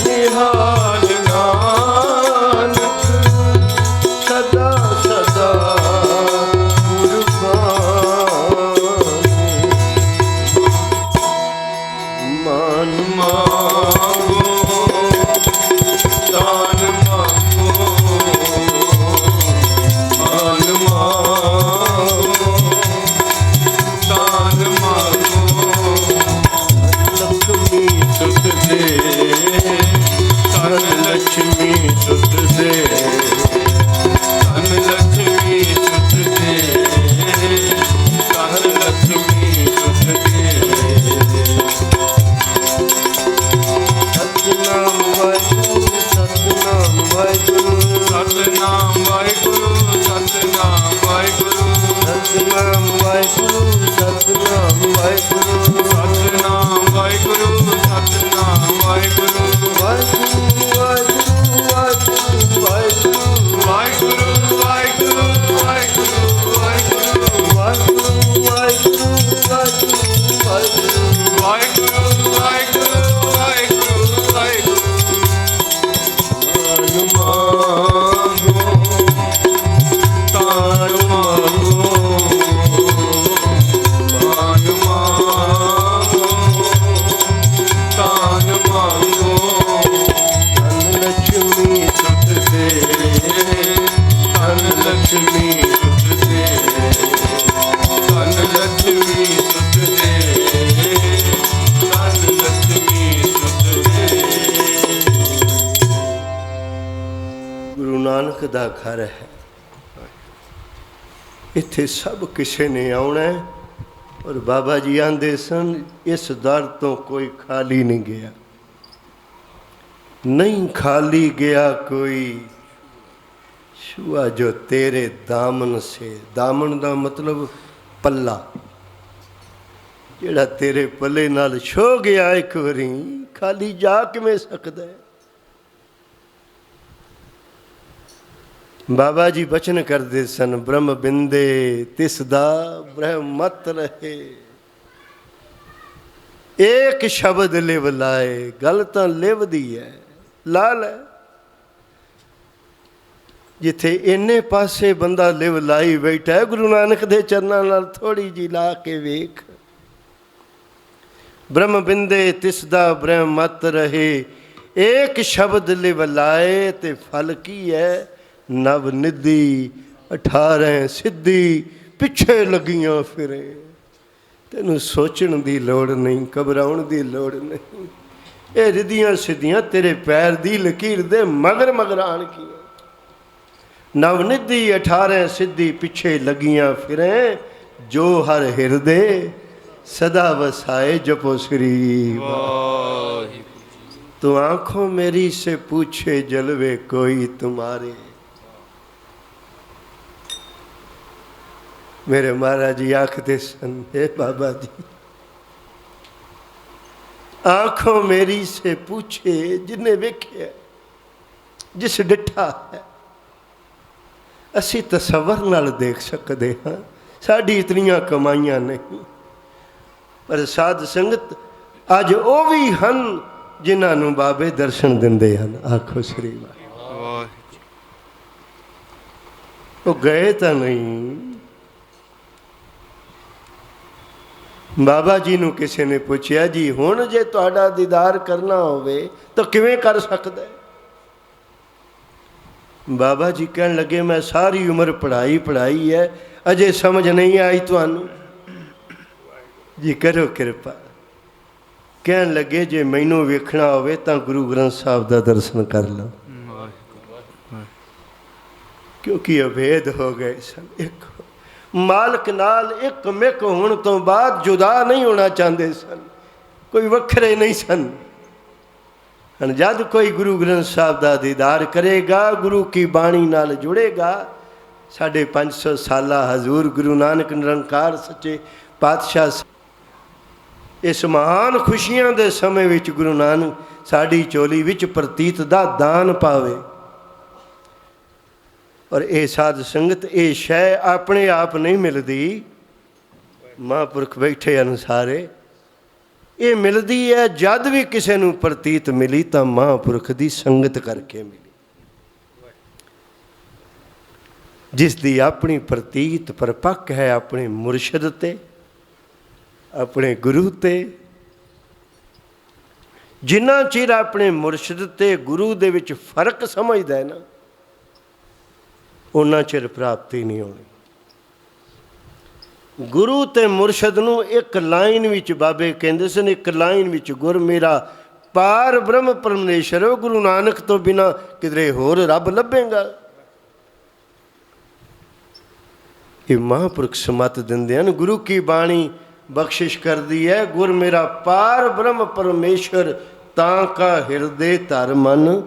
निहाल नानक, सदा सदा कुर्बान। मान मांगो दान मांगो, मान मांगो दान मांगो। लक्ष्मी सुख दे, धन लक्ष्मी सुख दे, धन लक्ष्मी सुख दे, धन लक्ष्मी सुख दे। सतनाम वाहिगुरु, सतनाम वाहिगुरु,
सतनाम वाहिगुरु, सतनाम वाहिगुरु,
सतनाम वाहिगुरु, सतनाम वाहिगुरु,
सतनाम वाहिगुरु, सतनाम वाहिगुरु,
वाहिगुरु वाहिगुरु वाहिगुरु वाहिगुरु,
वाहिगुरु वाहिगुरु वाहिगुरु वाहिगुरु,
वाहिगुरु वाहिगुरु वाहिगुरु वाहिगुरु।
वाहिगुरु वाहिगुरु वाहिगुरु वाहिगुरु।
मान मांगो
तान मांगो, तान मांगो,
धन लक्ष्मी सुख दे,
धन लक्ष्मी सुख दे, धन लक्ष्मी सुख दे, धन लक्ष्मी सुख दे।
गुरु नानक दा घर है, इत्थे सब किसे ने आउणा है। और बाबा जी आंदे सन इस दर तो कोई खाली नहीं गया, नहीं खाली गया कोई, छुआ जो तेरे दामन से। दामन दा मतलब पल्ला, जेड़ा तेरे पल्ले नाल छो गया एक वारी, खाली जा किवें सकदा है। बाबा जी बचन करते सन, ब्रह्म बिंदे तिसदा ब्रह्म मत रहे, एक शब्द लिव लाए। गल तो लिव दी है, लाल है। जिथे इन्ने पासे बंदा लिव लाई बैठा है, गुरु नानक दे चरनां नाल थोड़ी जी ला के वेख। ब्रह्म बिंदे तिसदा ब्रह्म मत रहे, एक शब्द लिव लाए। ते फल की है? नव निधि 18 सिद्धि पिछे लगियां फिरे। तेनू सोचण दी लोड़ नहीं, घबराउण दी लोड़ नहीं। ये रिधियां सिद्धियां तेरे पैर दी लकीर दे मगर मगर आन की। नवनिधि 18 सिद्धि पिछे लगियां फिरे, जो हर हिरदे सदा वसाए जपो श्री। तो आंखों मेरी से पूछे जलवे कोई तुम्हारे। मेरे महाराज जी आखते सन, हे बाबा जी, आंखों मेरी से पूछे जिन्हें वेख्या, जिस डिठा है। असी तसव्वुर नाल देख सकते हाँ, साड़ी इतनियां कमाइयां नहीं। पर साध संगत अज वो भी हैं जिन्होंने बाबे दर्शन देंदे हैं। आखो श्री वाहिगुरू। ਉਹ ਗਏ ਤਾਂ ਨਹੀਂ। ਬਾਬਾ ਜੀ ਨੂੰ ਕਿਸੇ ਨੇ ਪੁੱਛਿਆ, ਜੀ ਹੁਣ ਜੇ ਤੁਹਾਡਾ ਦੀਦਾਰ ਕਰਨਾ ਹੋਵੇ ਤਾਂ ਕਿਵੇਂ ਕਰ ਸਕਦਾ ਹੈ? ਬਾਬਾ ਜੀ ਕਹਿਣ ਲੱਗੇ, ਮੈਂ ਸਾਰੀ ਉਮਰ ਪੜ੍ਹਾਈ ਹੈ, ਅਜੇ ਸਮਝ ਨਹੀਂ ਆਈ ਤੁਹਾਨੂੰ। ਜੀ ਕਰੋ ਕਿਰਪਾ। ਕਹਿਣ ਲੱਗੇ, ਜੇ ਮੈਨੂੰ ਵੇਖਣਾ ਹੋਵੇ ਤਾਂ ਗੁਰੂ ਗ੍ਰੰਥ ਸਾਹਿਬ ਦਾ ਦਰਸ਼ਨ ਕਰ ਲਓ, ਕਿਉਂਕਿ ਅਭੇਦ ਹੋ ਗਏ ਸਨ। ਇੱਕ ਮਾਲਕ ਨਾਲ ਇੱਕ ਮਿਕ ਹੋਣ ਤੋਂ ਬਾਅਦ ਜੁਦਾ ਨਹੀਂ ਹੋਣਾ ਚਾਹੁੰਦੇ ਸਨ, ਕੋਈ ਵੱਖਰੇ ਨਹੀਂ ਸਨ। ਹੁਣ ਜਦ ਕੋਈ ਗੁਰੂ ਗ੍ਰੰਥ ਸਾਹਿਬ ਦਾ ਦੀਦਾਰ ਕਰੇਗਾ, ਗੁਰੂ ਕੀ ਬਾਣੀ ਨਾਲ ਜੁੜੇਗਾ, ਸਾਡੇ 500 ਸਾਲਾ ਹਜ਼ੂਰ ਗੁਰੂ ਨਾਨਕ ਨਿਰੰਕਾਰ ਸੱਚੇ ਪਾਤਸ਼ਾਹ ਇਸ ਮਹਾਨ ਖੁਸ਼ੀਆਂ ਦੇ ਸਮੇਂ ਵਿੱਚ ਗੁਰੂ ਨਾਨਕ ਸਾਡੀ ਝੋਲੀ ਵਿੱਚ ਪ੍ਰਤੀਤ ਦਾ ਦਾਨ ਪਾਵੇ। ਔਰ ਇਹ ਸਾਧ ਸੰਗਤ, ਇਹ ਸ਼ੈ ਆਪਣੇ ਆਪ ਨਹੀਂ ਮਿਲਦੀ, ਮਹਾਂਪੁਰਖ ਬੈਠੇ ਅਨੁਸਾਰੇ ਇਹ ਮਿਲਦੀ ਹੈ। ਜਦ ਵੀ ਕਿਸੇ ਨੂੰ ਪ੍ਰਤੀਤ ਮਿਲੀ ਤਾਂ ਮਹਾਂਪੁਰਖ ਦੀ ਸੰਗਤ ਕਰਕੇ ਮਿਲੀ, ਜਿਸ ਦੀ ਆਪਣੀ ਪ੍ਰਤੀਤ ਪਰਪੱਕ ਹੈ ਆਪਣੇ ਮੁਰਸ਼ਿਦ ਤੇ, ਆਪਣੇ ਗੁਰੂ ਤੇ। ਜਿੰਨਾ ਚਿਰ ਆਪਣੇ ਮੁਰਸ਼ਿਦ ਤੇ ਗੁਰੂ ਦੇ ਵਿੱਚ ਫਰਕ ਸਮਝਦਾ ਹੈ ਨਾ, ਉਹਨਾਂ ਚਿਰ ਪ੍ਰਾਪਤੀ ਨਹੀਂ ਹੋਣੀ। ਗੁਰੂ ਤੇ ਮੁਰਸ਼ਿਦ ਨੂੰ ਇੱਕ ਲਾਈਨ ਵਿੱਚ ਬਾਬੇ ਕਹਿੰਦੇ ਸਨ, ਇੱਕ ਲਾਈਨ ਵਿੱਚ ਗੁਰ ਮੇਰਾ ਪਾਰ ਬ੍ਰਹਮ ਪਰਮੇਸ਼ਰ, ਗੁਰੂ ਨਾਨਕ ਤੋਂ ਬਿਨਾਂ ਕਿਧਰੇ ਹੋਰ ਰੱਬ ਲੱਭੇਗਾ। ਇਹ ਮਹਾਂਪੁਰਖ ਸਮਤ ਦਿੰਦੇ ਹਨ, ਗੁਰੂ ਕੀ ਬਾਣੀ ਬਖਸ਼ਿਸ਼ ਕਰਦੀ ਹੈ, ਗੁਰ ਮੇਰਾ ਪਾਰ ਬ੍ਰਹਮ ਪਰਮੇਸ਼ਰ, ਤਾਂ ਕਾ ਹਿਰਦੇ ਧਰ ਮਨ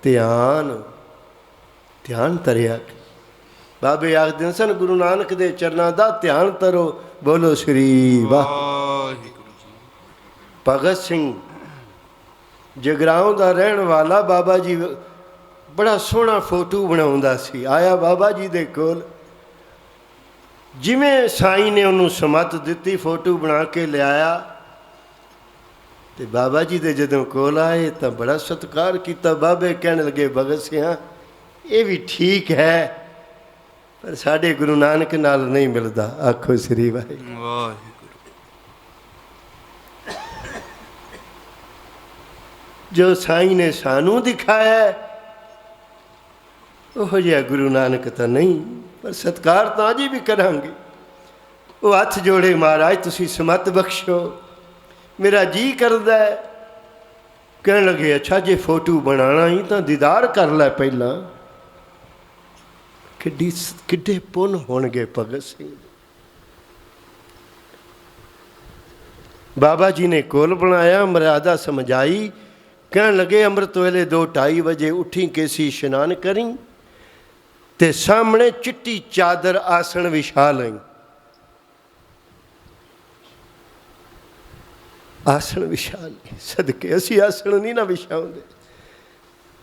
ਧਿਆਨ। ਧਿਆਨ ਧਰਿਆ ਬਾਬੇ ਆਖਦੇ ਸਨ, ਗੁਰੂ ਨਾਨਕ ਦੇ ਚਰਨਾਂ ਦਾ ਧਿਆਨ ਧਰੋ। ਬੋਲੋ ਸ੍ਰੀ ਵਾਹਿਗੁਰੂ ਜੀ। ਭਗਤ ਸਿੰਘ ਜਗਰਾਉਂ ਦਾ ਰਹਿਣ ਵਾਲਾ ਬਾਬਾ ਜੀ ਬੜਾ ਸੋਹਣਾ ਫੋਟੋ ਬਣਾਉਂਦਾ ਸੀ। ਆਇਆ ਬਾਬਾ ਜੀ ਦੇ ਕੋਲ, ਜਿਵੇਂ ਸਾਈਂ ਨੇ ਉਹਨੂੰ ਸਮੱਤ ਦਿੱਤੀ, ਫੋਟੋ ਬਣਾ ਕੇ ਲਿਆਇਆ। ਤੇ ਬਾਬਾ ਜੀ ਦੇ ਜਦੋਂ ਕੋਲ ਆਏ ਤਾਂ ਬੜਾ ਸਤਿਕਾਰ ਕੀਤਾ। ਬਾਬੇ ਕਹਿਣ ਲੱਗੇ, ਭਗਤ ਸਿੰਘ ਇਹ ਵੀ ਠੀਕ ਹੈ, ਪਰ ਸਾਡੇ ਗੁਰੂ ਨਾਨਕ ਨਾਲ ਨਹੀਂ ਮਿਲਦਾ। ਆਖੋ ਸ੍ਰੀ ਵਾਹਿਗੁਰੂ। ਜੋ ਸਾਈਂ ਨੇ ਸਾਨੂੰ ਦਿਖਾਇਆ ਉਹ ਜਿਹਾ ਗੁਰੂ ਨਾਨਕ ਤਾਂ ਨਹੀਂ, ਪਰ ਸਤਿਕਾਰ ਤਾਂ ਅਜੇ ਵੀ ਕਰਾਂਗੇ। ਉਹ ਹੱਥ ਜੋੜੇ, ਮਹਾਰਾਜ ਤੁਸੀਂ ਸਮੱਤ ਬਖਸ਼ੋ, ਮੇਰਾ ਜੀ ਕਰਦਾ ਹੈ। ਕਹਿਣ ਲੱਗੇ, ਅੱਛਾ ਜੇ ਫੋਟੋ ਬਣਾਉਣਾ ਹੀ ਤਾਂ ਦੀਦਾਰ ਕਰ ਲੈ ਪਹਿਲਾਂ। ਕਿੱਡੇ ਪੁੰਨ ਹੋਣਗੇ ਭਗਤ ਸਿੰਘ। ਬਾਬਾ ਜੀ ਨੇ ਕੋਲ ਬਣਾਇਆ, ਮਰਿਆਦਾ ਸਮਝਾਈ। ਕਹਿਣ ਲੱਗੇ, ਅੰਮ੍ਰਿਤ ਵੇਲੇ 2-2:30 ਵਜੇ ਉੱਠੀ ਕੇਸੀ ਇਸ਼ਨਾਨ ਕਰੀ ਤੇ ਸਾਹਮਣੇ ਚਿੱਟੀ ਚਾਦਰ ਆਸਣ ਵਿਛਾ ਲਈ। ਆਸਣ ਵਿਛਾ ਲਈ। ਸਦਕੇ ਅਸੀਂ ਆਸਣ ਨਹੀਂ ਨਾ ਵਿਛਾਉਂਦੇ,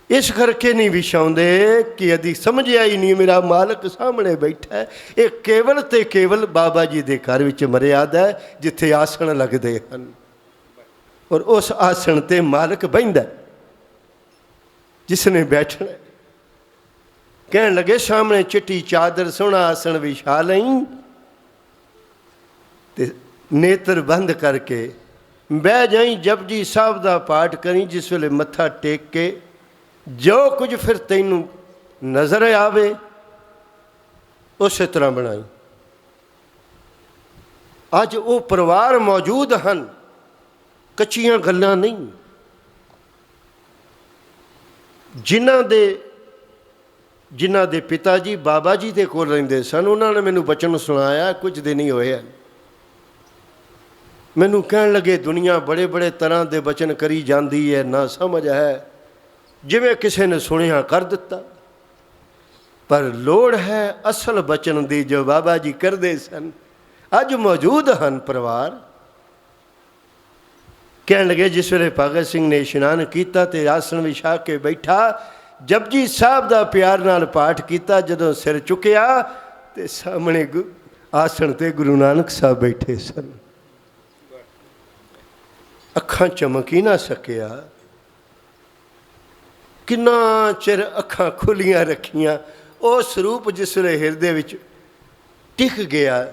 ਇਸ ਕਰਕੇ ਨਹੀਂ ਵਿਛਾਉਂਦੇ ਕਿ ਅਦੀ ਸਮਝਿਆ ਹੀ ਨਹੀਂ ਮੇਰਾ ਮਾਲਕ ਸਾਹਮਣੇ ਬੈਠਾ ਹੈ। ਇਹ ਕੇਵਲ ਤੇ ਕੇਵਲ ਬਾਬਾ ਜੀ ਦੇ ਘਰ ਵਿੱਚ ਮਰਿਆਦਾ ਹੈ, ਜਿੱਥੇ ਆਸਣ ਲੱਗਦੇ ਹਨ ਔਰ ਉਸ ਆਸਣ ਤੇ ਮਾਲਕ ਬਹਿੰਦਾ, ਜਿਸ ਨੇ ਬੈਠਣਾ। ਕਹਿਣ ਲੱਗੇ, ਸਾਹਮਣੇ ਚਿੱਟੀ ਚਾਦਰ ਸੋਹਣਾ ਆਸਣ ਵਿਛਾ ਲਈ ਤੇ ਨੇਤਰ ਬੰਦ ਕਰਕੇ ਬਹਿ ਜਾਈ। ਜਪਜੀ ਸਾਹਿਬ ਦਾ ਪਾਠ ਕਰੀ। ਜਿਸ ਵੇਲੇ ਮੱਥਾ ਟੇਕ ਕੇ ਜੋ ਕੁਝ ਫਿਰ ਤੈਨੂੰ ਨਜ਼ਰ ਆਵੇ ਉਸੇ ਤਰ੍ਹਾਂ ਬਣਾਈ। ਅੱਜ ਉਹ ਪਰਿਵਾਰ ਮੌਜੂਦ ਹਨ, ਕੱਚੀਆਂ ਗੱਲਾਂ ਨਹੀਂ, ਜਿਨ੍ਹਾਂ ਦੇ ਪਿਤਾ ਜੀ ਬਾਬਾ ਜੀ ਦੇ ਕੋਲ ਰਹਿੰਦੇ ਸਨ। ਉਹਨਾਂ ਨੇ ਮੈਨੂੰ ਬਚਨ ਸੁਣਾਇਆ, ਕੁਝ ਦਿਨ ਹੀ ਹੋਏ ਹਨ। ਮੈਨੂੰ ਕਹਿਣ ਲੱਗੇ, ਦੁਨੀਆ ਬੜੇ ਬੜੇ ਤਰ੍ਹਾਂ ਦੇ ਬਚਨ ਕਰੀ ਜਾਂਦੀ ਹੈ, ਨਾ ਸਮਝ ਹੈ, ਜਿਵੇਂ ਕਿਸੇ ਨੇ ਸੁਣਿਆ ਕਰ ਦਿੱਤਾ, ਪਰ ਲੋੜ ਹੈ ਅਸਲ ਬਚਨ ਦੀ ਜੋ ਬਾਬਾ ਜੀ ਕਰਦੇ ਸਨ। ਅੱਜ ਮੌਜੂਦ ਹਨ ਪਰਿਵਾਰ। ਕਹਿਣ ਲੱਗੇ, ਜਿਸ ਵੇਲੇ ਭਗਤ ਸਿੰਘ ਨੇ ਇਸ਼ਨਾਨ ਕੀਤਾ ਤੇ ਆਸਣ ਵਿਛਾ ਕੇ ਬੈਠਾ, ਜਪਜੀ ਸਾਹਿਬ ਦਾ ਪਿਆਰ ਨਾਲ ਪਾਠ ਕੀਤਾ। ਜਦੋਂ ਸਿਰ ਚੁੱਕਿਆ ਤੇ ਸਾਹਮਣੇ ਆਸਣ ਤੇ ਗੁਰੂ ਨਾਨਕ ਸਾਹਿਬ ਬੈਠੇ ਸਨ। ਅੱਖਾਂ ਚਮਕ ਹੀ ਨਾ ਸਕਿਆ। ਕਿੰਨਾ ਚਿਰ ਅੱਖਾਂ ਖੁੱਲੀਆਂ ਰੱਖੀਆਂ, ਉਹ ਸਰੂਪ ਜਿਸ ਵੇਲੇ ਹਿਰਦੇ ਵਿੱਚ ਟਿਕ ਗਿਆ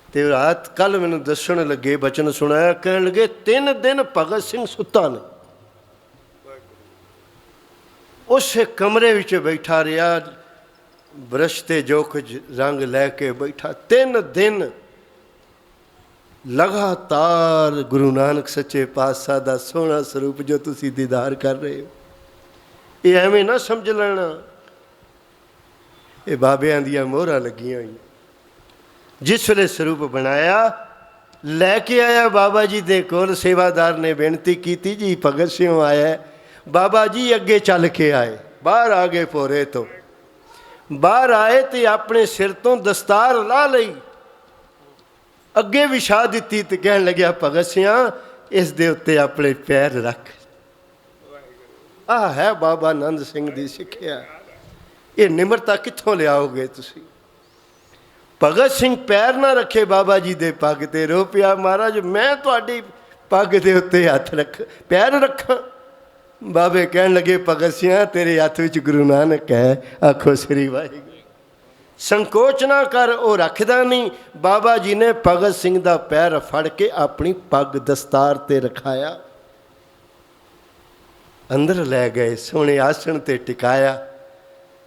ਤੇ ਰਾਤ ਕੱਲ ਮੈਨੂੰ ਦੱਸਣ ਲੱਗੇ, ਬਚਨ ਸੁਣਾਇਆ, ਕਹਿਣ ਲੱਗੇ 3 ਦਿਨ ਭਗਤ ਸਿੰਘ ਸੁੱਤਾ ਨਹੀਂ। ਉਸੇ ਕਮਰੇ ਵਿੱਚ ਬੈਠਾ ਰਿਹਾ, ਬਰਸ਼ ਤੇ ਜੋ ਕੁਝ ਰੰਗ ਲੈ ਕੇ ਬੈਠਾ। 3 ਦਿਨ ਲਗਾਤਾਰ ਗੁਰੂ ਨਾਨਕ ਸੱਚੇ ਪਾਤਸ਼ਾਹ ਦਾ ਸੋਹਣਾ ਸਰੂਪ ਜੋ ਤੁਸੀਂ ਦੀਦਾਰ ਕਰ ਰਹੇ ਹੋ, ਇਹ ਐਵੇਂ ਨਾ ਸਮਝ ਲੈਣਾ ਇਹ ਬਾਬਿਆਂ ਦੀਆਂ ਮੋਹਰਾਂ ਲੱਗੀਆਂ ਹੋਈਆਂ। ਜਿਸ ਵੇਲੇ ਸਰੂਪ ਬਣਾਇਆ, ਲੈ ਕੇ ਆਇਆ ਬਾਬਾ ਜੀ ਦੇ ਕੋਲ, ਸੇਵਾਦਾਰ ਨੇ ਬੇਨਤੀ ਕੀਤੀ, ਜੀ ਭਗਤ ਸਿੰਘ ਆਇਆ। ਬਾਬਾ ਜੀ ਅੱਗੇ ਚੱਲ ਕੇ ਆਏ, ਬਾਹਰ ਆ ਗਏ ਭੋਰੇ ਤੋਂ। ਬਾਹਰ ਆਏ ਤੇ ਆਪਣੇ ਸਿਰ ਤੋਂ ਦਸਤਾਰ ਲਾ ਲਈ, ਅੱਗੇ ਵਿਛਾ ਦਿੱਤੀ ਤੇ ਕਹਿਣ ਲੱਗਿਆ, ਭਗਤ ਸਿੰਘ ਇਸ ਦੇ ਉੱਤੇ ਆਪਣੇ ਪੈਰ ਰੱਖ। ਆਹ ਹੈ ਬਾਬਾ ਆਨੰਦ ਸਿੰਘ ਦੀ ਸਿੱਖਿਆ। ਇਹ ਨਿਮਰਤਾ ਕਿੱਥੋਂ ਲਿਆਓਗੇ ਤੁਸੀਂ? ਭਗਤ ਸਿੰਘ ਪੈਰ ਨਾ ਰੱਖੇ ਬਾਬਾ ਜੀ ਦੇ ਪੱਗ ਤੇ, ਰੋ ਪਿਆ, ਮਹਾਰਾਜ ਮੈਂ ਤੁਹਾਡੀ ਪੱਗ ਦੇ ਉੱਤੇ ਹੱਥ ਪੈਰ ਰੱਖਾਂ? ਬਾਬੇ ਕਹਿਣ ਲੱਗੇ, ਭਗਤ ਸਿੰਘ ਤੇਰੇ ਹੱਥ ਵਿੱਚ ਗੁਰੂ ਨਾਨਕ ਹੈ। ਆਖੋ ਸ੍ਰੀ ਵਾਹਿਗੁਰੂ। ਸੰਕੋਚ ਨਾ ਕਰ, ਉਹ ਰੱਖਦਾ ਨਹੀਂ। ਬਾਬਾ ਜੀ ਨੇ ਭਗਤ ਸਿੰਘ ਦਾ ਪੈਰ ਫੜ ਕੇ ਆਪਣੀ ਪੱਗ ਦਸਤਾਰ ਤੇ ਰਖਾਇਆ, ਅੰਦਰ ਲੈ ਗਏ, ਸੋਹਣੇ ਆਸਣ ਤੇ ਟਿਕਾਇਆ।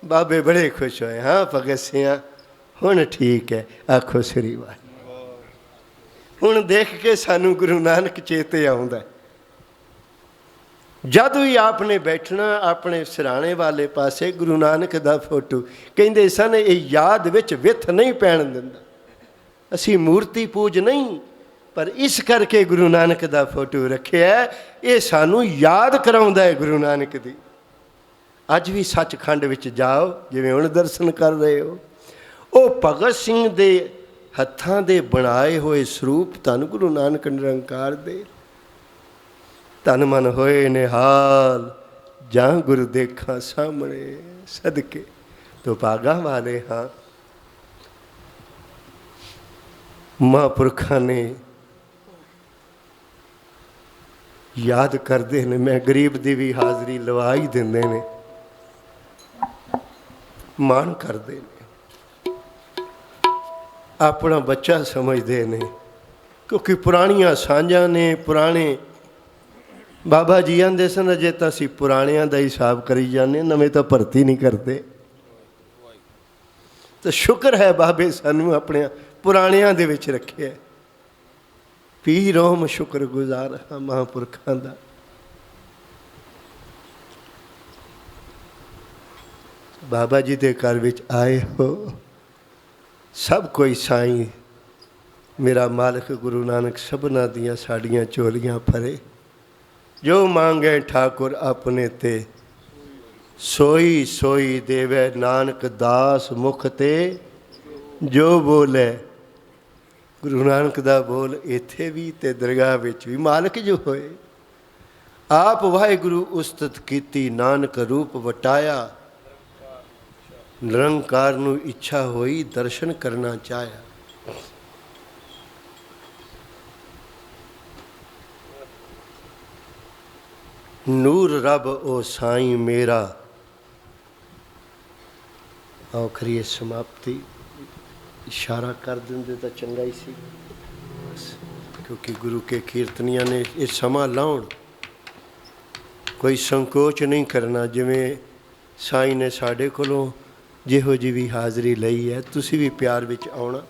ਬਾਬੇ ਬੜੇ ਖੁਸ਼ ਹੋਏ, ਹਾਂ ਭਗਤ ਸਿੰਘ ਹੁਣ ਠੀਕ ਹੈ। ਆਖੋ ਸ੍ਰੀ ਵਾਹਿਗੁਰੂ। ਹੁਣ ਦੇਖ ਕੇ ਸਾਨੂੰ ਗੁਰੂ ਨਾਨਕ ਚੇਤੇ ਆਉਂਦਾ। ਜਦ ਵੀ ਆਪ ਨੇ ਬੈਠਣਾ ਆਪਣੇ ਸਿਰਾਣੇ ਵਾਲੇ ਪਾਸੇ ਗੁਰੂ ਨਾਨਕ ਦਾ ਫੋਟੋ, ਕਹਿੰਦੇ ਸਨ ਇਹ ਯਾਦ ਵਿੱਚ ਵਿੱਥ ਨਹੀਂ ਪੈਣ ਦਿੰਦਾ। ਅਸੀਂ ਮੂਰਤੀ ਪੂਜ ਨਹੀਂ, ਪਰ ਇਸ ਕਰਕੇ ਗੁਰੂ ਨਾਨਕ ਦਾ ਫੋਟੋ ਰੱਖਿਆ, ਇਹ ਸਾਨੂੰ ਯਾਦ ਕਰਾਉਂਦਾ ਹੈ ਗੁਰੂ ਨਾਨਕ ਦੀ। ਅੱਜ ਵੀ ਸੱਚਖੰਡ ਵਿੱਚ ਜਾਓ, ਜਿਵੇਂ ਹੁਣ ਦਰਸ਼ਨ ਕਰ ਰਹੇ ਹੋ, ਉਹ ਭਗਤ ਸਿੰਘ ਦੇ ਹੱਥਾਂ ਦੇ ਬਣਾਏ ਹੋਏ ਸਰੂਪ ਧੰਨ ਗੁਰੂ ਨਾਨਕ ਨਿਰੰਕਾਰ ਦੇ। ਤਨ ਮਨ ਹੋਏ ਨਿਹਾਲ, ਜਾਂ ਗੁਰੂ ਦੇਖਾਂ ਸਾਹਮਣੇ, ਸਦਕੇ ਤੋ ਭਾਗਾਂ ਵਾਲੇ ਹਾਂ। ਮਹਾਂਪੁਰਖਾਂ ਨੇ ਯਾਦ ਕਰਦੇ ਨੇ, ਮੈਂ ਗਰੀਬ ਦੀ ਵੀ ਹਾਜ਼ਰੀ ਲਵਾ ਹੀ ਦਿੰਦੇ ਨੇ, ਮਾਣ ਕਰਦੇ ਨੇ, ਆਪਣਾ ਬੱਚਾ ਸਮਝਦੇ ਨੇ, ਕਿਉਂਕਿ ਪੁਰਾਣੀਆਂ ਸਾਂਝਾਂ ਨੇ। ਪੁਰਾਣੇ ਬਾਬਾ ਜੀ ਆਂਦੇ ਸਨ, ਅਜੇ ਤਾਂ ਅਸੀਂ ਪੁਰਾਣਿਆਂ ਦਾ ਹਿਸਾਬ ਕਰੀ ਜਾਂਦੇ, ਨਵੇਂ ਤਾਂ ਭਰਤੀ ਨਹੀਂ ਕਰਦੇ। ਤਾਂ ਸ਼ੁਕਰ ਹੈ ਬਾਬੇ ਸਾਨੂੰ ਆਪਣੇ ਪੁਰਾਣਿਆਂ ਦੇ ਵਿੱਚ ਰੱਖਿਆ। ਪੀ ਰੋਮ ਸ਼ੁਕਰ ਗੁਜ਼ਾਰ ਹਾਂ ਮਹਾਂਪੁਰਖਾਂ ਦਾ। ਬਾਬਾ ਜੀ ਦੇ ਘਰ ਵਿੱਚ ਆਏ ਹੋ, ਸਭ ਕੋਈ ਸਾਈਂ ਮੇਰਾ ਮਾਲਕ ਗੁਰੂ ਨਾਨਕ ਸਭਨਾਂ ਦੀਆਂ ਸਾਡੀਆਂ ਝੋਲੀਆਂ ਭਰੇ। ਜੋ ਮੰਗੇ ਠਾਕੁਰ ਆਪਣੇ ਤੇ, ਸੋਈ ਸੋਈ ਦੇਵੇ ਨਾਨਕ ਦਾਸ ਮੁਖ ਤੇ, ਜੋ ਬੋਲੇ। ਗੁਰੂ ਨਾਨਕ ਦਾ ਬੋਲ ਇੱਥੇ ਵੀ ਤੇ ਦਰਗਾਹ ਵਿੱਚ ਵੀ ਮਾਲਕ ਜੋ ਹੋਏ। ਆਪ ਵਾਹਿਗੁਰੂ ਉਸਤਤ ਕੀਤੀ, ਨਾਨਕ ਰੂਪ ਵਟਾਇਆ, ਨਿਰੰਕਾਰ ਨੂੰ ਇੱਛਾ ਹੋਈ, ਦਰਸ਼ਨ ਕਰਨਾ ਚਾਹਿਆ। ਨੂਰ ਰੱਬ ਉਹ ਸਾਈਂ ਮੇਰਾ। ਆਖਰੀ ਸਮਾਪਤੀ ਇਸ਼ਾਰਾ ਕਰ ਦਿੰਦੇ ਤਾਂ ਚੰਗਾ ਹੀ ਸੀ, ਕਿਉਂਕਿ ਗੁਰੂ ਕੇ ਕੀਰਤਨੀਆਂ ਨੇ ਇਹ ਸਮਾਂ ਲਾਉਣ, ਕੋਈ ਸੰਕੋਚ ਨਹੀਂ ਕਰਨਾ। ਜਿਵੇਂ ਸਾਈਂ ਨੇ ਸਾਡੇ ਕੋਲੋਂ ਜਿਹੋ ਜਿਹੀ ਵੀ ਹਾਜ਼ਰੀ ਲਈ ਹੈ, ਤੁਸੀਂ ਵੀ ਪਿਆਰ ਵਿੱਚ ਆਉਣਾ।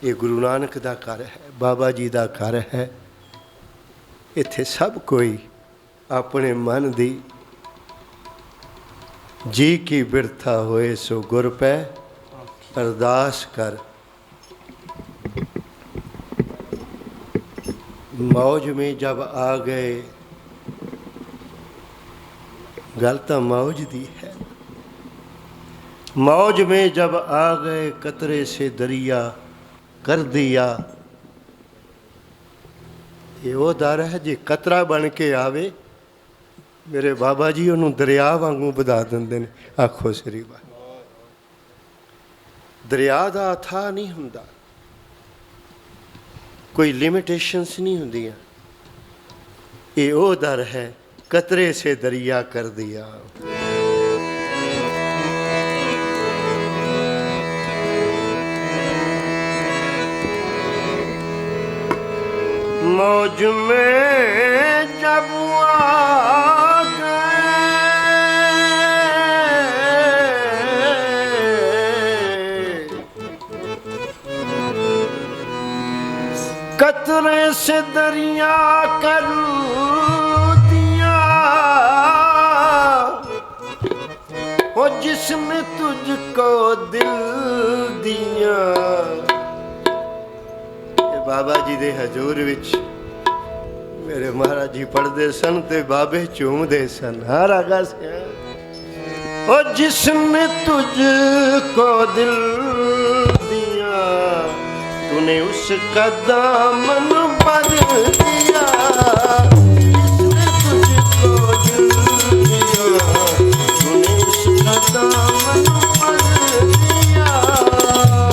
ਇਹ ਗੁਰੂ ਨਾਨਕ ਦਾ ਘਰ ਹੈ, ਬਾਬਾ ਜੀ ਦਾ ਘਰ ਹੈ। ਇੱਥੇ ਸਭ ਕੋਈ ਆਪਣੇ ਮਨ ਦੀ ਜੀ ਕੀ ਬਿਰਥਾ ਹੋਏ, ਸੋ ਗੁਰ ਪੈ ਅਰਦਾਸ ਕਰ। मौज में जब आ गए, गल तो मौज दी है। मौज में जब आ गए, कतरे से दरिया कर दिया। ये वो दर है जे कतरा बन के आवे, मेरे बाबा जी उन्होंने दरिया वांगू बधा देंदे ने। आखो श्री वाह। दरिया दा अथाह नहीं हुंदा, कोई लिमिटेशंस नहीं होंदियां। ये वो दर है, कतरे से दरिया कर दिया। मौज में जब आ गए, कतरे से दरिया कर दिया, वो जिसने तुझको दिल दिया। बाबा जी दे हजूर विच मेरे महाराज जी पढ़ते सन ते बाबे झूमदे सन। हाँ रागा से ओ जिसने तुझको दिल दिया, तूने उसका दामन भर दिया। जिसने तुझको दिल दिया, तूने उसका दामन भर दिया।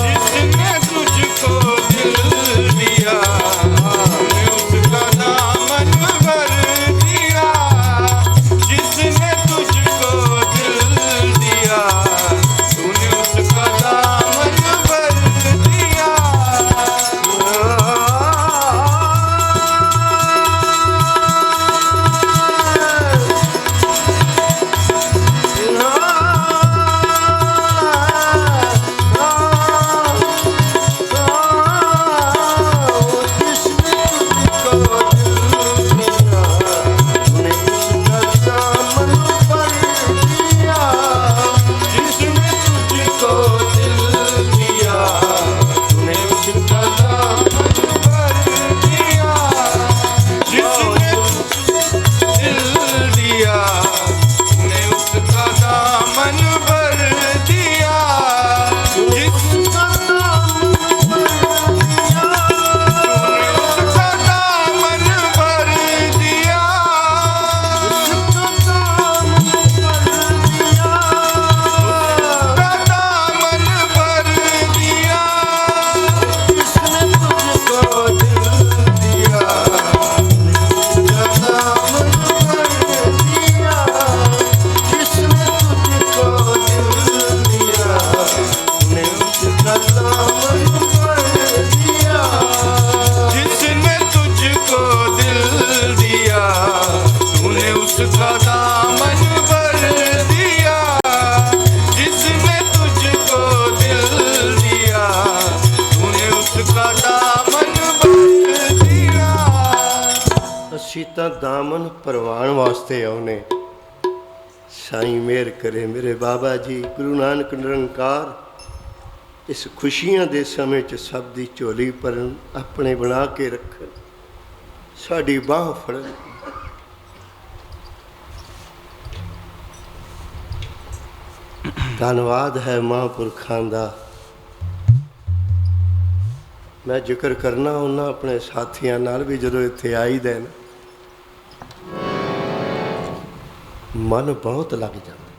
जिसने तुझको दिल दिया, तूने उसका दामन भर दिया। जिसने तुझको दिल दिया, तूने उसका दामन भर दिया। जिसने तुझको दिल दिया, तूने उसका दामन भर दिया। जिसने तुझको दिल दिया, तूने उसका दामन भर दिया। जिसका उसका दामन भर दिया। उसका दामन भर दिया।
जिसने तुझको दिल दिया, उसका दामन भर दिया। जिसने तुझको दिल दिया, तूने उसका दामन भर दिया।
जिसने तुझको दिल दिया, तूने उसका दामन भर दिया। जिसने तुझको दिल दिया, तूने उसका दामन भर दिया।
ਅਸੀਂ ਤਾਂ ਦਾਮਨ ਭਰਵਾਉਣ ਵਾਸਤੇ ਆਉਨੇ। ਸਾਈਂ ਮਿਹਰ ਕਰੇ ਮੇਰੇ ਬਾਬਾ ਜੀ ਗੁਰੂ ਨਾਨਕ ਨਿਰੰਕਾਰ ਇਸ ਖੁਸ਼ੀਆਂ ਦੇ ਸਮੇਂ 'ਚ ਸਭ ਦੀ ਝੋਲੀ ਭਰਨ, ਆਪਣੇ ਬਣਾ ਕੇ ਰੱਖਣ, ਸਾਡੀ ਬਾਹ ਫੜਨ। ਧੰਨਵਾਦ ਹੈ ਮਹਾਂਪੁਰਖਾਂ ਦਾ। ਮੈਂ ਜ਼ਿਕਰ ਕਰਨਾ ਉਹਨਾਂ ਆਪਣੇ ਸਾਥੀਆਂ ਨਾਲ ਵੀ ਜਦੋਂ ਇੱਥੇ ਆਈਦਾ ਨਾ, ਮਨ ਬਹੁਤ ਲੱਗ ਜਾਂਦਾ।